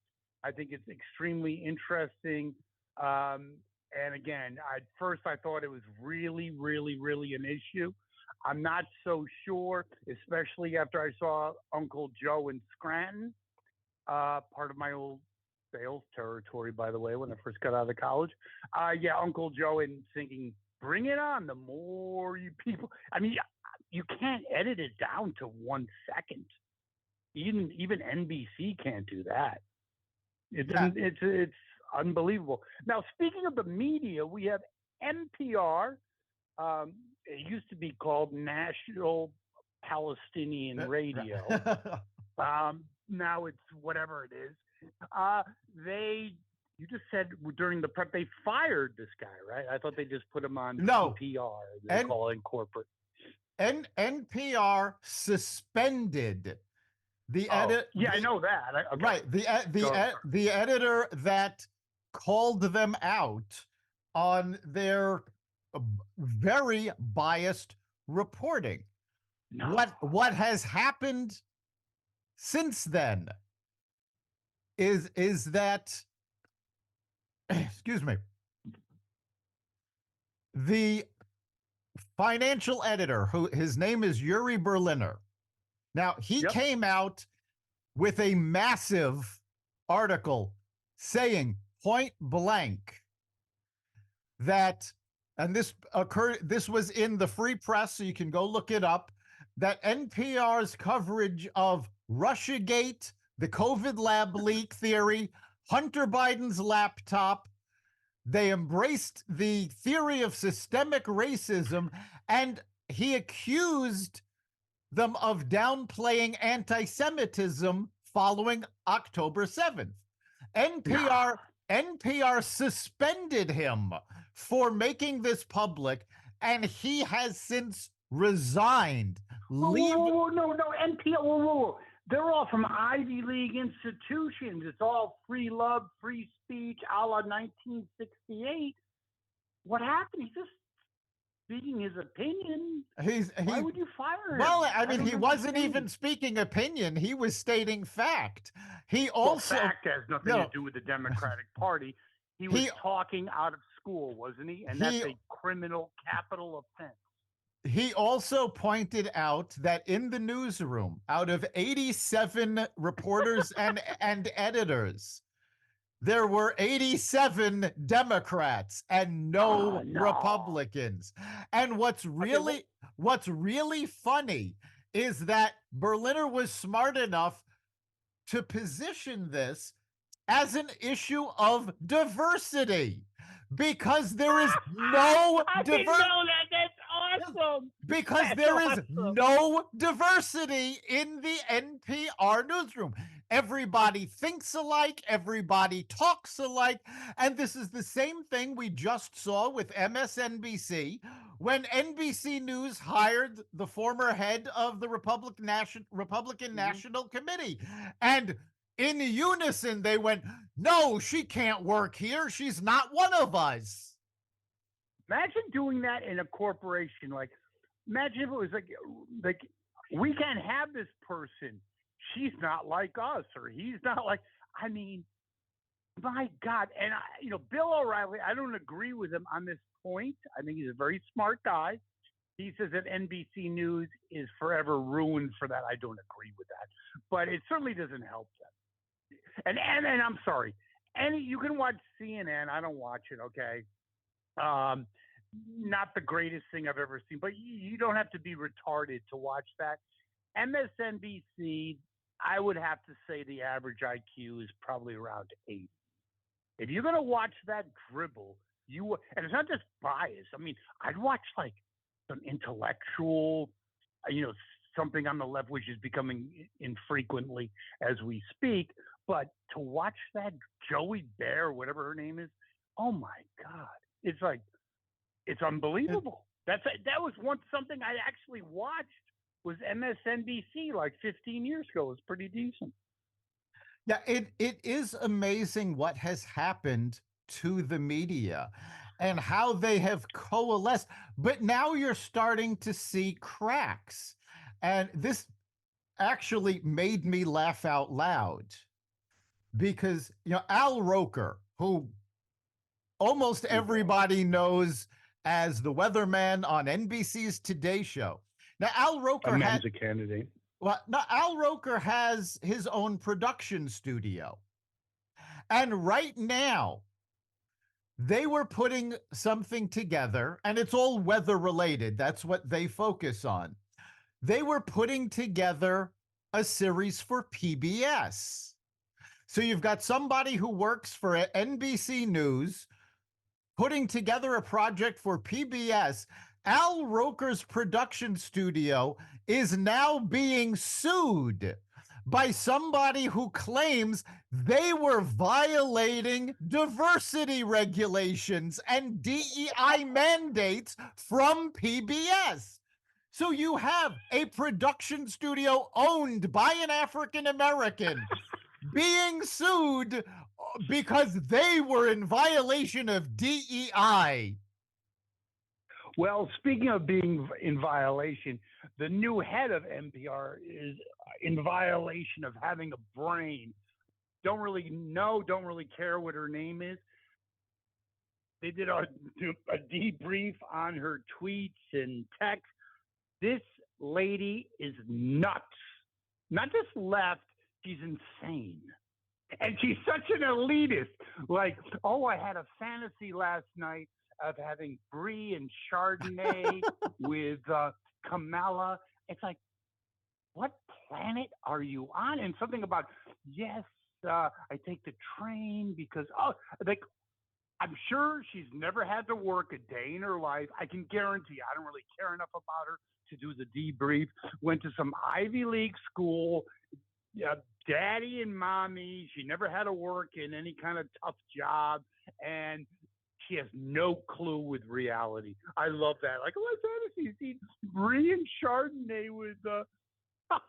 I think it's extremely interesting. And again, at first I thought it was really, really, really an issue. I'm not so sure, especially after I saw Uncle Joe in Scranton, part of my old sales territory, by the way, when I first got out of college. Yeah, Uncle Joe and singing, "Bring it on." The more you people, I mean, you can't edit it down to 1 second. Even NBC can't do that. yeah. It's unbelievable. Now, speaking of the media, we have NPR. It used to be called National Palestinian Radio. Now it's whatever it is. They, you just said during the prep they fired this guy, right? I thought they just put him on No, NPR. They call it corporate. NPR suspended the Oh, edit. yeah, I know that. Okay. Right, the editor that called them out on their very biased reporting. No. What has happened since then is that excuse me, the financial editor, who his name is Yuri Berliner. Now, he Yep. came out with a massive article saying point blank that, and this was in the Free Press, so you can go look it up, that NPR's coverage of Russiagate, the COVID lab leak theory, Hunter Biden's laptop, they embraced the theory of systemic racism, and he accused them of downplaying anti-Semitism following October 7th. NPR suspended him for making this public, and he has since resigned. Whoa, no, NPR. Whoa. They're all from Ivy League institutions. It's all free love, free speech, a la 1968. What happened? He's just speaking his opinion. Why would you fire him? Well, I mean, he wasn't understand. even speaking opinion. He was stating fact. he Well, also, fact has you nothing to know, do with the Democratic Party. He was he talking out of school, wasn't he? And that's he a criminal capital offense. he also pointed out that in the newsroom, out of 87 reporters and editors, there were 87 Democrats and Oh no no. Republicans. And Okay, well, what's really funny is that Berliner was smart enough to position this as an issue of diversity because there is no I didn't know that. That's awesome. because That's there is awesome. no diversity in the NPR newsroom. Everybody thinks alike, everybody talks alike. And this is the same thing we just saw with MSNBC when NBC News hired the former head of the Republican Mm-hmm. National Committee. And in unison, they went, "No, she can't work here. She's not one of us." Imagine doing that in a corporation. Like, imagine if it was like we can't have this person. She's not like us, or he's not like. I mean, my God. And Bill O'Reilly. I don't agree with him on this point. I think he's a very smart guy. He says that NBC News is forever ruined for that. I don't agree with that, but it certainly doesn't help them. And I'm sorry. You can watch CNN. I don't watch it. Okay. Um, Not the greatest thing I've ever seen, but you don't have to be retarded to watch that. MSNBC, I would have to say the average IQ is probably around 8. If you're going to watch that dribble, and it's not just bias. I mean, I'd watch like some intellectual, you know, something on the left, which is becoming infrequently as we speak. But to watch that Joey Bear, whatever her name is, oh my God, it's like it's unbelievable. That was once something I actually watched was MSNBC like 15 years ago. It was pretty decent. Yeah, it is amazing what has happened to the media and how they have coalesced. But now you're starting to see cracks. And this actually made me laugh out loud because, Al Roker, who almost everybody knows as the weatherman on NBC's Today Show. Now, A Men's a candidate. Al Roker has his own production studio. And right now, they were putting something together, and it's all weather related. That's what they focus on. They were putting together a series for PBS. So you've got somebody who works for NBC News putting together a project for PBS. Al Roker's production studio is now being sued by somebody who claims they were violating diversity regulations and DEI mandates from PBS. So you have a production studio owned by an African American being sued because they were in violation of DEI. Well, speaking of being in violation, the new head of NPR is in violation of having a brain. Don't really know, don't really care what her name is. They did a debrief on her tweets and text. This lady is nuts. Not just left, she's insane. And she's such an elitist. Like, oh, I had a fantasy last night of having Brie and Chardonnay with Kamala. It's like, what planet are you on? And something about, yes, I take the train because, like, I'm sure she's never had to work a day in her life. I can guarantee I don't really care enough about her to do the debrief. Went to some Ivy League school, daddy and mommy. She never had to work in any kind of tough job. And she has no clue with reality. I love that. Like, what fantasy? See Brie and Chardonnay with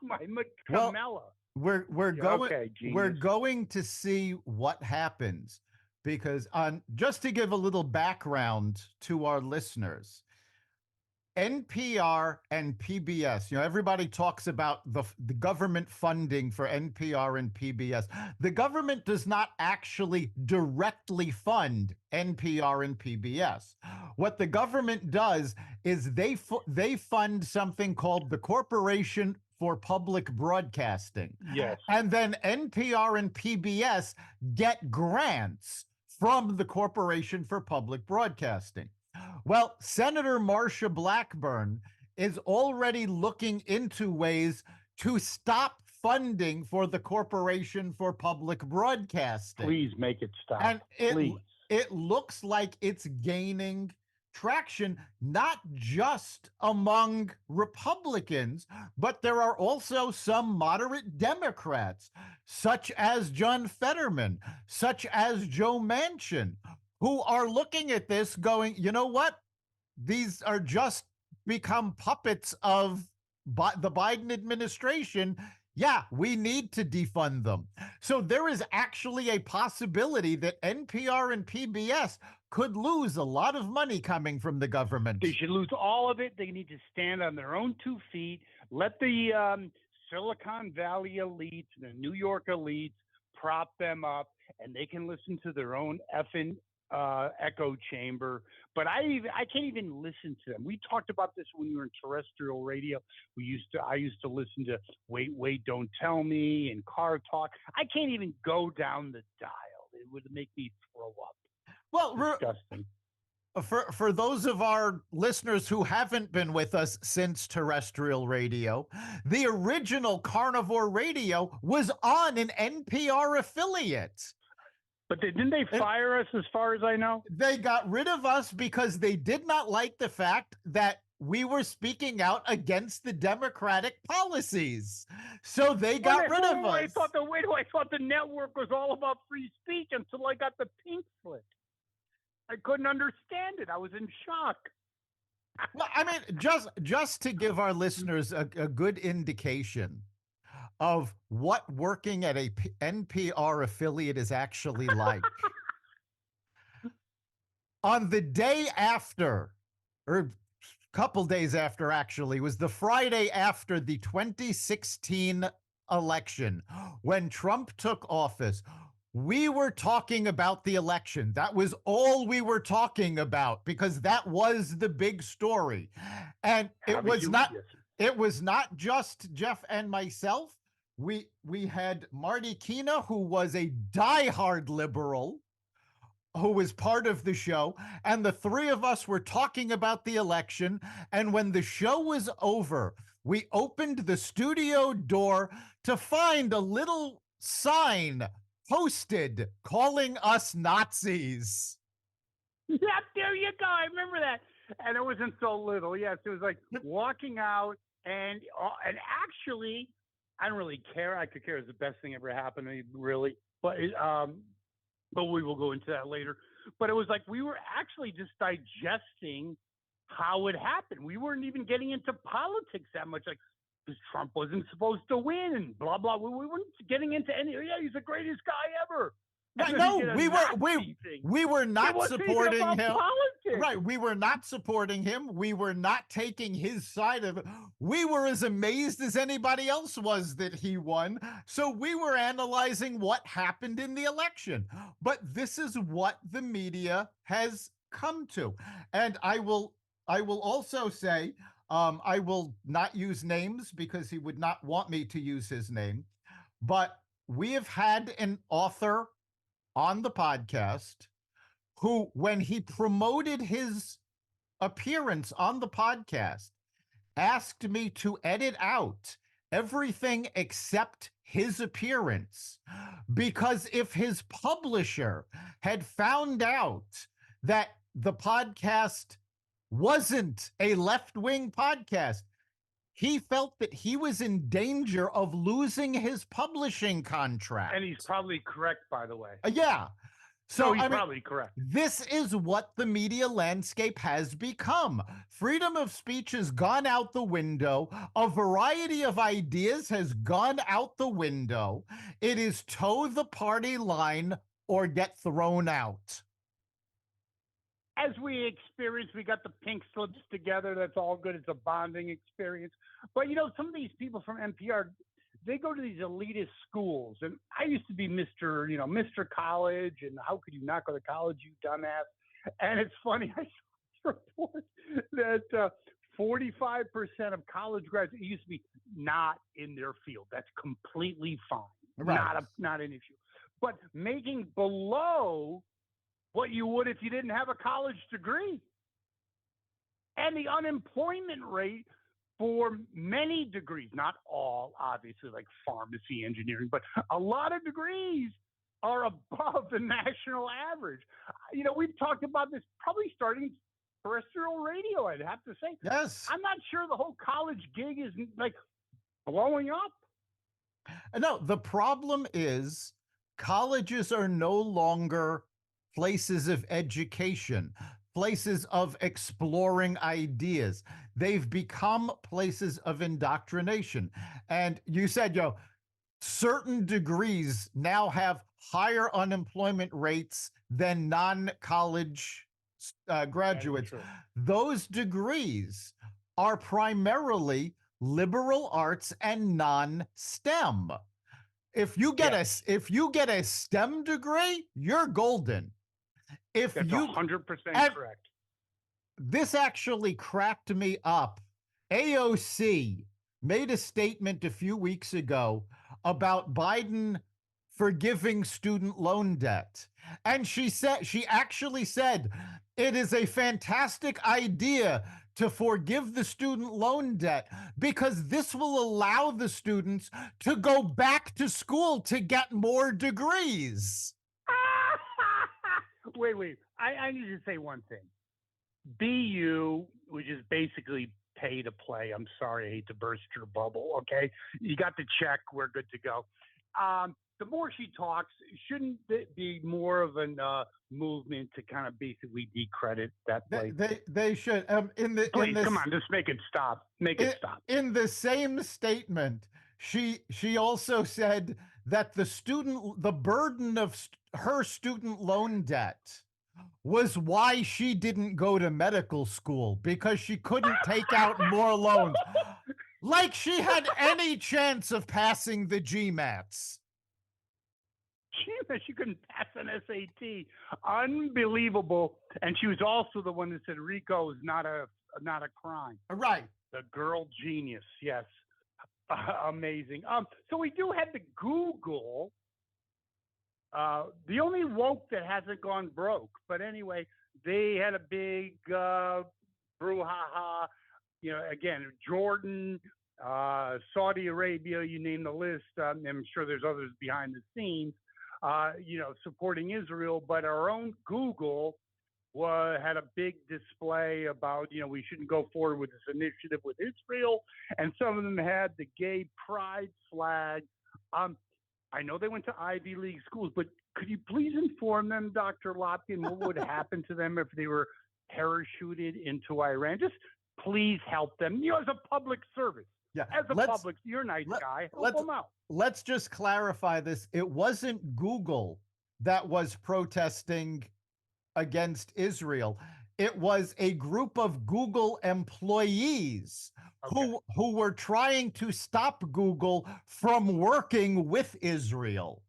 my Camella. Well, we're going Okay, we're genius. going to see what happens because on just to give a little background to our listeners, NPR and PBS, everybody talks about the government funding for NPR and PBS. The government does not actually directly fund NPR and PBS. What the government does is they fund something called the Corporation for Public Broadcasting. Yes. And then NPR and PBS get grants from the Corporation for Public Broadcasting. Well, Senator Marsha Blackburn is already looking into ways to stop funding for the Corporation for Public Broadcasting. Please make it stop. And Please. it looks like it's gaining traction, not just among Republicans, but there are also some moderate Democrats, such as John Fetterman, such as Joe Manchin, who are looking at this going, you know what? These are just become puppets of the Biden administration. Yeah, we need to defund them. So there is actually a possibility that NPR and PBS could lose a lot of money coming from the government. They should lose all of it. They need to stand on their own 2 feet. Let the Silicon Valley elites and the New York elites prop them up, and they can listen to their own effing echo chamber. But I can't even listen to them. We talked about this when we were in terrestrial radio. I used to listen to Wait, Don't Tell Me and Car Talk. I can't even go down the dial. It would make me throw up. Well, disgusting. For those of our listeners who haven't been with us since terrestrial radio, the original Carnivore Radio was on an NPR affiliate. But didn't they fire us, as far as I know? They got rid of us because they did not like the fact that we were speaking out against the Democratic policies. So they got rid of us. I thought the network was all about free speech until I got the pink slip. I couldn't understand it. I was in shock. Well, I mean, just to give our listeners a good indication of what working at a NPR affiliate is actually like. On the day after, or a couple days after actually, was the Friday after the 2016 election, when Trump took office, we were talking about the election. That was all we were talking about because that was the big story. And it was not just Jeff and myself. We had Marty Kina, who was a diehard liberal, who was part of the show, and the three of us were talking about the election. And when the show was over, we opened the studio door to find a little sign posted calling us Nazis. Yeah, there you go. I remember that. And it wasn't so little. Yes, it was like walking out and actually, I don't really care. I could care. It's the best thing ever happened to me, really. But we will go into that later. But it was like we were actually just digesting how it happened. We weren't even getting into politics that much. Like, because Trump wasn't supposed to win and blah, blah. We weren't getting into any, yeah, he's the greatest guy ever. No, we were not supporting him. Politics. Right. We were not supporting him. We were not taking his side of it. We were as amazed as anybody else was that he won. So we were analyzing what happened in the election. But this is what the media has come to. And I will also say, I will not use names because he would not want me to use his name. But we have had an author on the podcast who, when he promoted his appearance on the podcast, asked me to edit out everything except his appearance. Because if his publisher had found out that the podcast wasn't a left-wing podcast, he felt that he was in danger of losing his publishing contract. And he's probably correct, by the way. Yeah. So he's probably correct. This is what the media landscape has become. Freedom of speech has gone out the window. A variety of ideas has gone out the window. It is toe the party line or get thrown out. as we experience, we got the pink slips together. That's all good. It's a bonding experience. But some of these people from NPR, they go to these elitist schools, and I used to be Mr. College, and how could you not go to college, you dumbass? And it's funny, I saw this report that 45% of college grads, it used to be not in their field. That's completely fine, Right. not an issue. But making below what you would if you didn't have a college degree. And the unemployment rate for many degrees, not all, obviously, like pharmacy, engineering, but a lot of degrees are above the national average. We've talked about this probably starting terrestrial radio, I'd have to say. Yes. I'm not sure the whole college gig is like blowing up. No, the problem is colleges are no longer places of education, places of exploring ideas. They've become places of indoctrination. And you said, certain degrees now have higher unemployment rates than non college graduates. Those degrees are primarily liberal arts and non STEM. If you get a STEM degree, you're golden. If That's you 100% correct. This actually cracked me up. AOC made a statement a few weeks ago about Biden forgiving student loan debt. And she actually said it is a fantastic idea to forgive the student loan debt because this will allow the students to go back to school to get more degrees. Wait. I need to say one thing. BU, which is basically pay to play. I'm sorry, I hate to burst your bubble. Okay, you got the check. We're good to go. The more she talks, shouldn't it be more of a movement to kind of basically decredit that place? They should. Please, come on, just make it stop. Make it stop. In the same statement, she also said that the burden of her student loan debt was why she didn't go to medical school because she couldn't take out more loans. Like she had any chance of passing the GMATs. She couldn't pass an SAT. Unbelievable. And she was also the one that said RICO is not a crime. Right. The girl genius. Yes. Amazing. So we do have the Google. The only woke that hasn't gone broke. But anyway, they had a big brouhaha. Again, Jordan, Saudi Arabia, you name the list. I'm sure there's others behind the scenes, supporting Israel. But our own Google had a big display about, we shouldn't go forward with this initiative with Israel. And some of them had the gay pride flag. I know they went to Ivy League schools, but could you please inform them, Dr. Lopkin, what would happen to them if they were parachuted into Iran? Just please help them, as a public service. Yeah. As a public, you're a nice guy. Help them out. Let's just clarify this. It wasn't Google that was protesting against Israel. It was a group of Google employees who were trying to stop Google from working with Israel.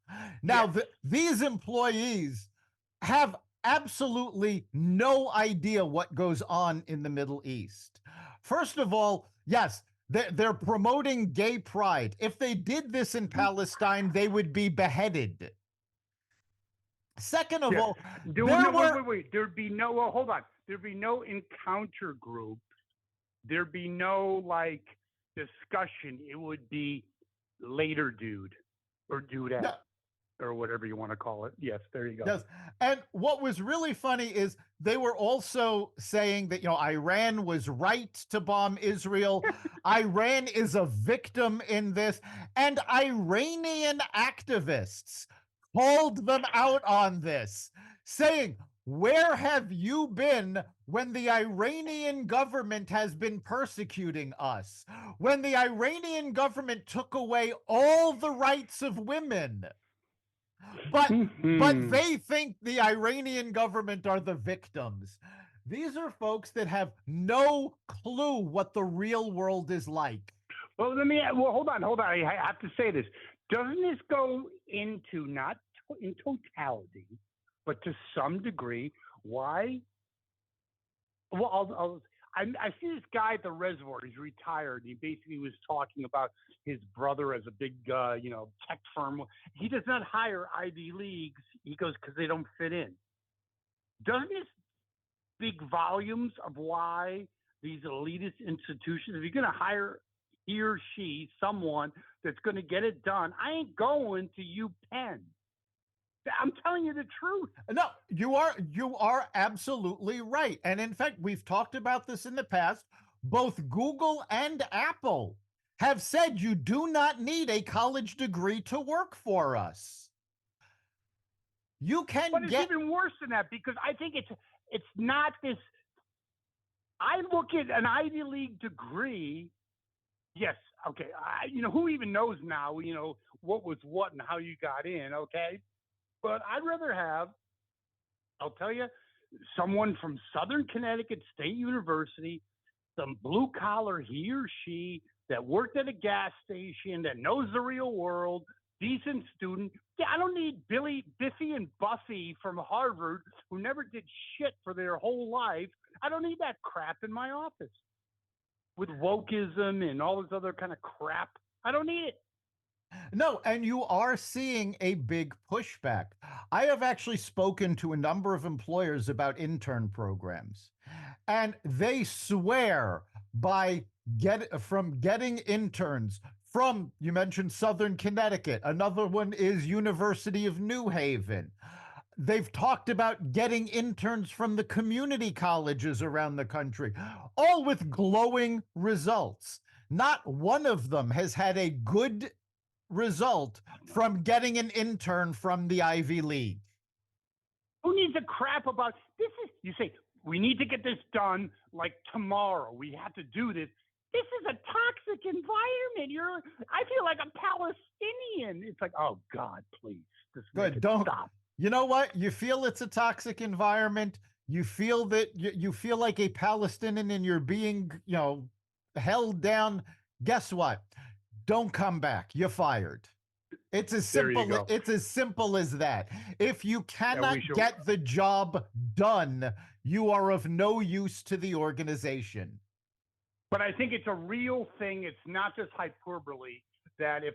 Now, these employees have absolutely no idea what goes on in the Middle East. First of all, yes, they're promoting gay pride. If they did this in Palestine, they would be beheaded. Second of all, wait. There'd be no, hold on. There'd be no encounter group. There'd be no discussion. It would be later dude or dudette or whatever you want to call it. Yes, there you go. Yes. And what was really funny is they were also saying that, Iran was right to bomb Israel. Iran is a victim in this. And Iranian activists called them out on this, saying, where have you been when the Iranian government has been persecuting us? When the Iranian government took away all the rights of women? but but Hmm. they think the Iranian government are the victims. These are folks that have no clue what the real world is like. Well, hold on, hold on. I have to say this. Doesn't this go into not in totality, but to some degree, why? Well, I see this guy at the reservoir. He's retired. He basically was talking about his brother as a big, tech firm. He does not hire Ivy Leagues. He goes because they don't fit in. Doesn't this speak volumes of why these elitist institutions, if you're going to hire he or she, someone that's going to get it done, I ain't going to UPenn. I'm telling you the truth. No, you are absolutely right. And in fact, we've talked about this in the past. Both Google and Apple have said you do not need a college degree to work for us. You But can it's get even worse than that because I think it's not this. I look at an Ivy League degree. Yes, okay. Who even knows now? What was what and how you got in. Okay, but I'd rather have. I'll tell you, someone from Southern Connecticut State University, some blue collar he or she that worked at a gas station that knows the real world, decent student. Yeah, I don't need Biffy and Buffy from Harvard who never did shit for their whole life. I don't need that crap in my office with wokeism and all this other kind of crap. I don't need it. no, and you are seeing a big pushback. I have actually spoken to a number of employers about intern programs, and they swear by getting interns from, you mentioned Southern Connecticut, another one is University of New Haven. They've talked about getting interns from the community colleges around the country, all with glowing results. Not one of them has had a good result from getting an intern from the Ivy League. Who needs a crap about this? You say we need to get this done like tomorrow. We have to do this. This is a toxic environment. I feel like a Palestinian. It's like, oh God, please, just make Good. it Don't. stop. You know what? You feel it's a toxic environment. You feel that you feel like a Palestinian and you're being, held down. Guess what? Don't come back. You're fired. It's as There you simple go. it's as simple as that. If you Yeah, cannot we should. get the job done, you are of no use to the organization. But I think it's a real thing. It's not just hyperbole. That if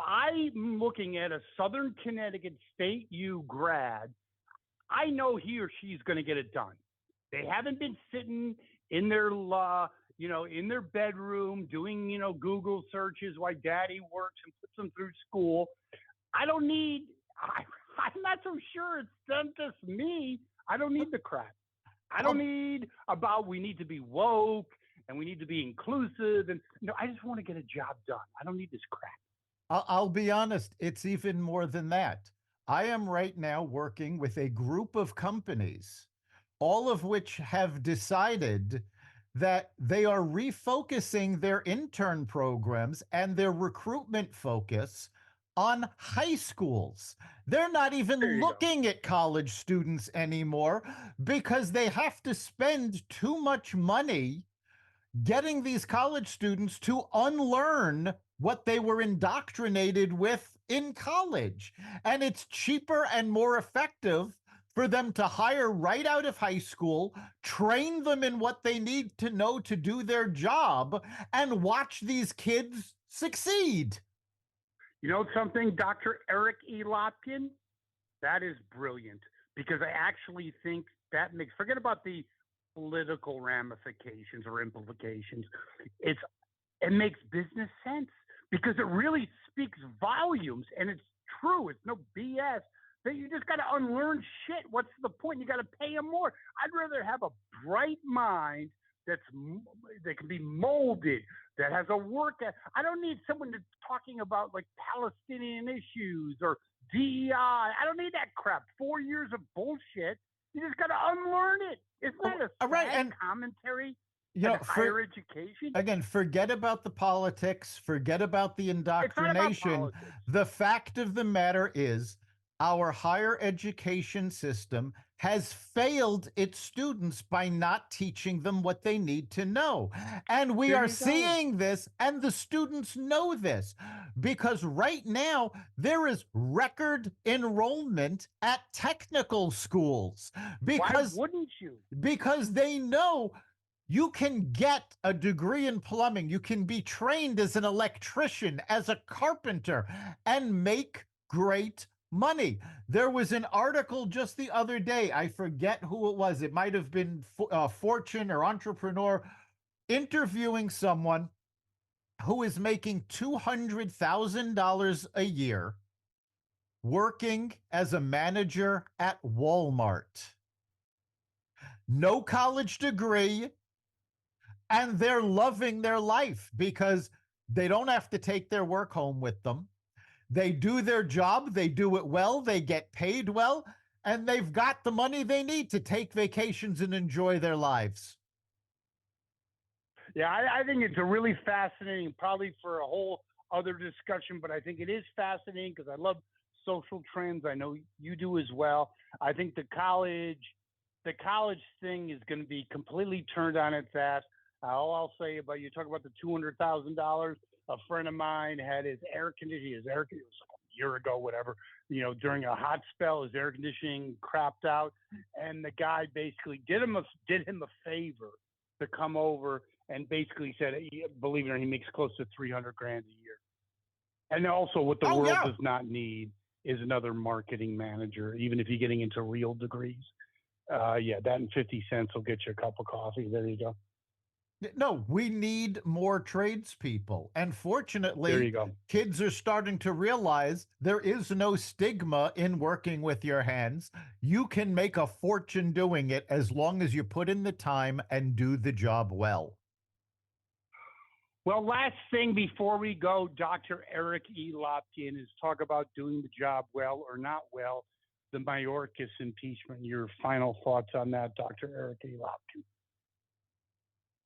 I'm looking at a Southern Connecticut State U grad, I know he or she's going to get it done. They haven't been sitting in their in their bedroom doing Google searches while Daddy works and puts them through school. I don't need. I'm not so sure it's them just me. I don't need the crap. I don't I'll, need about we need to be woke and we need to be inclusive and no. I just want to get a job done. I don't need this crap. I'll be honest, it's even more than that. I am right now working with a group of companies, all of which have decided that they are refocusing their intern programs and their recruitment focus on high schools. They're not even There you go. looking at college students anymore because they have to spend too much money getting these college students to unlearn what they were indoctrinated with in college. And it's cheaper and more effective for them to hire right out of high school, train them in what they need to know to do their job, and watch these kids succeed. You know something, Dr. Eric E. Lopkin? That is brilliant because I actually think that makes, forget about the political ramifications or implications. It's it makes business sense because it really speaks volumes and it's true. It's no BS that you just got to unlearn shit. What's the point? You got to pay them more. I'd rather have a bright mind that's that can be molded, that has a work. I don't need someone that's talking about like Palestinian issues or DEI. I don't need that crap. 4 years of bullshit. You just got to unlearn it. Isn't that a All right, sad and commentary you at know, higher education? again, forget about the politics, forget about the It's not about indoctrination. politics. The fact of the matter is, our higher education system has failed its students by not teaching them what they need to know. And we There are you go. seeing this, and the students know this because right now there is record enrollment at technical schools Why because wouldn't you? they know you can get a degree in plumbing, you can be trained as an electrician, as a carpenter, and make great money. There was an article just the other day, I forget who it was, it might have been Fortune or Entrepreneur, interviewing someone who is making $200,000 a year working as a manager at Walmart. No college degree, and they're loving their life because they don't have to take their work home with them. They do their job, they do it well, they get paid well, and they've got the money they need to take vacations and enjoy their lives. Yeah, I think it's a really fascinating, probably for a whole other discussion, but I think it is fascinating because I love social trends. I know you do as well. I think the college thing is going to be completely turned on its ass. All I'll say about you talk about the $200,000. A friend of mine had his air conditioning, it was like a year ago, whatever. During a hot spell, his air conditioning crapped out, and the guy basically did him a favor to come over and basically said, believe it or not, he makes close to 300 grand a year. And also, what the Oh, world yeah. does not need is another marketing manager, even if you're getting into real degrees. Yeah, that and 50 cents will get you a cup of coffee. There you go. No, we need more tradespeople. And There fortunately, you go. kids are starting to realize there is no stigma in working with your hands. You can make a fortune doing it as long as you put in the time and do the job well. Well, last thing before we go, Dr. Eric E. Lopkin is talk about doing the job well or not well, the Mayorkas impeachment. Your final thoughts on that, Dr. Eric E. Lopkin?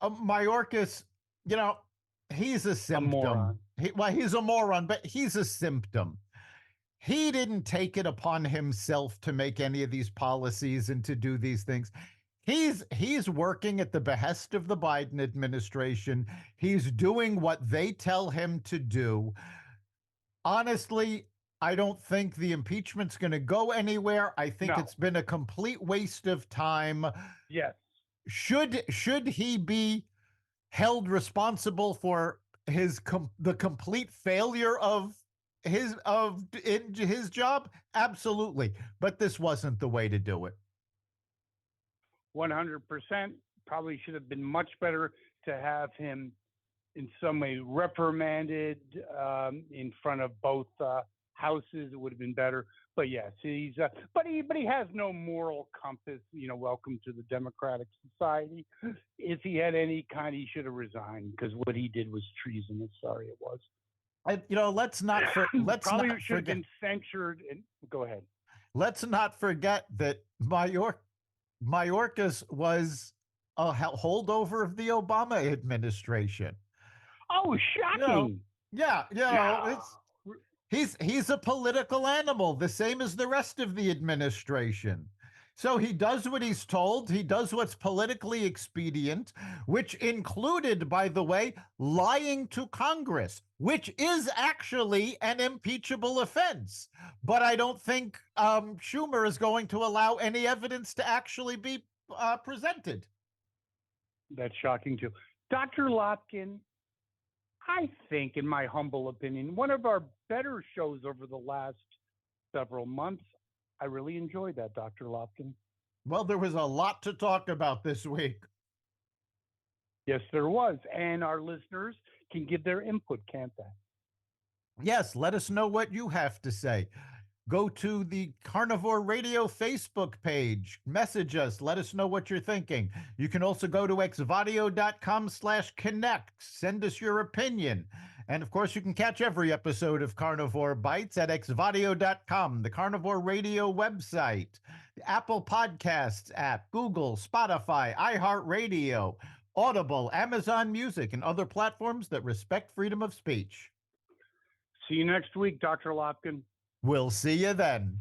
Mayorkas, you know, he's a A symptom. moron. He's a moron, but he's a symptom. He didn't take it upon himself to make any of these policies and to do these things. He's working at the behest of the Biden administration. He's doing what they tell him to do. Honestly, I don't think the impeachment's going to go anywhere. I think No. it's been a complete waste of time. Yes. Should he be held responsible for the complete failure of his job? Absolutely. But this wasn't the way to do it. 100%. Probably should have been much better to have him in some way reprimanded in front of both houses. It would have been better. But yes, but he has no moral compass. Welcome to the democratic society. If he had any kind, he should have resigned because what he did was treasonous. Sorry, it was. Let's not Probably should have forget. been censured. And go ahead. Let's not forget that Mayorkas was a holdover of the Obama administration. Oh, You know, shocking! yeah, Yeah. it's he's a political animal, the same as the rest of the administration. So he does what he's told. He does what's politically expedient, which included, by the way, lying to Congress, which is actually an impeachable offense. But I don't think Schumer is going to allow any evidence to actually be presented. That's shocking too. Dr. Lopkin, I think, in my humble opinion, one of our better shows over the last several months. I really enjoyed that, Dr. Lopkin. Well, there was a lot to talk about this week. Yes, there was. And our listeners can give their input, can't they? Yes, let us know what you have to say. Go to the Carnivore Radio Facebook page, message us, let us know what you're thinking. You can also go to xvadio.com/connect, send us your opinion. And of course, you can catch every episode of Carnivore Bites at xvadio.com, the Carnivore Radio website, the Apple Podcasts app, Google, Spotify, iHeartRadio, Audible, Amazon Music, and other platforms that respect freedom of speech. See you next week, Dr. Lopkin. We'll see you then.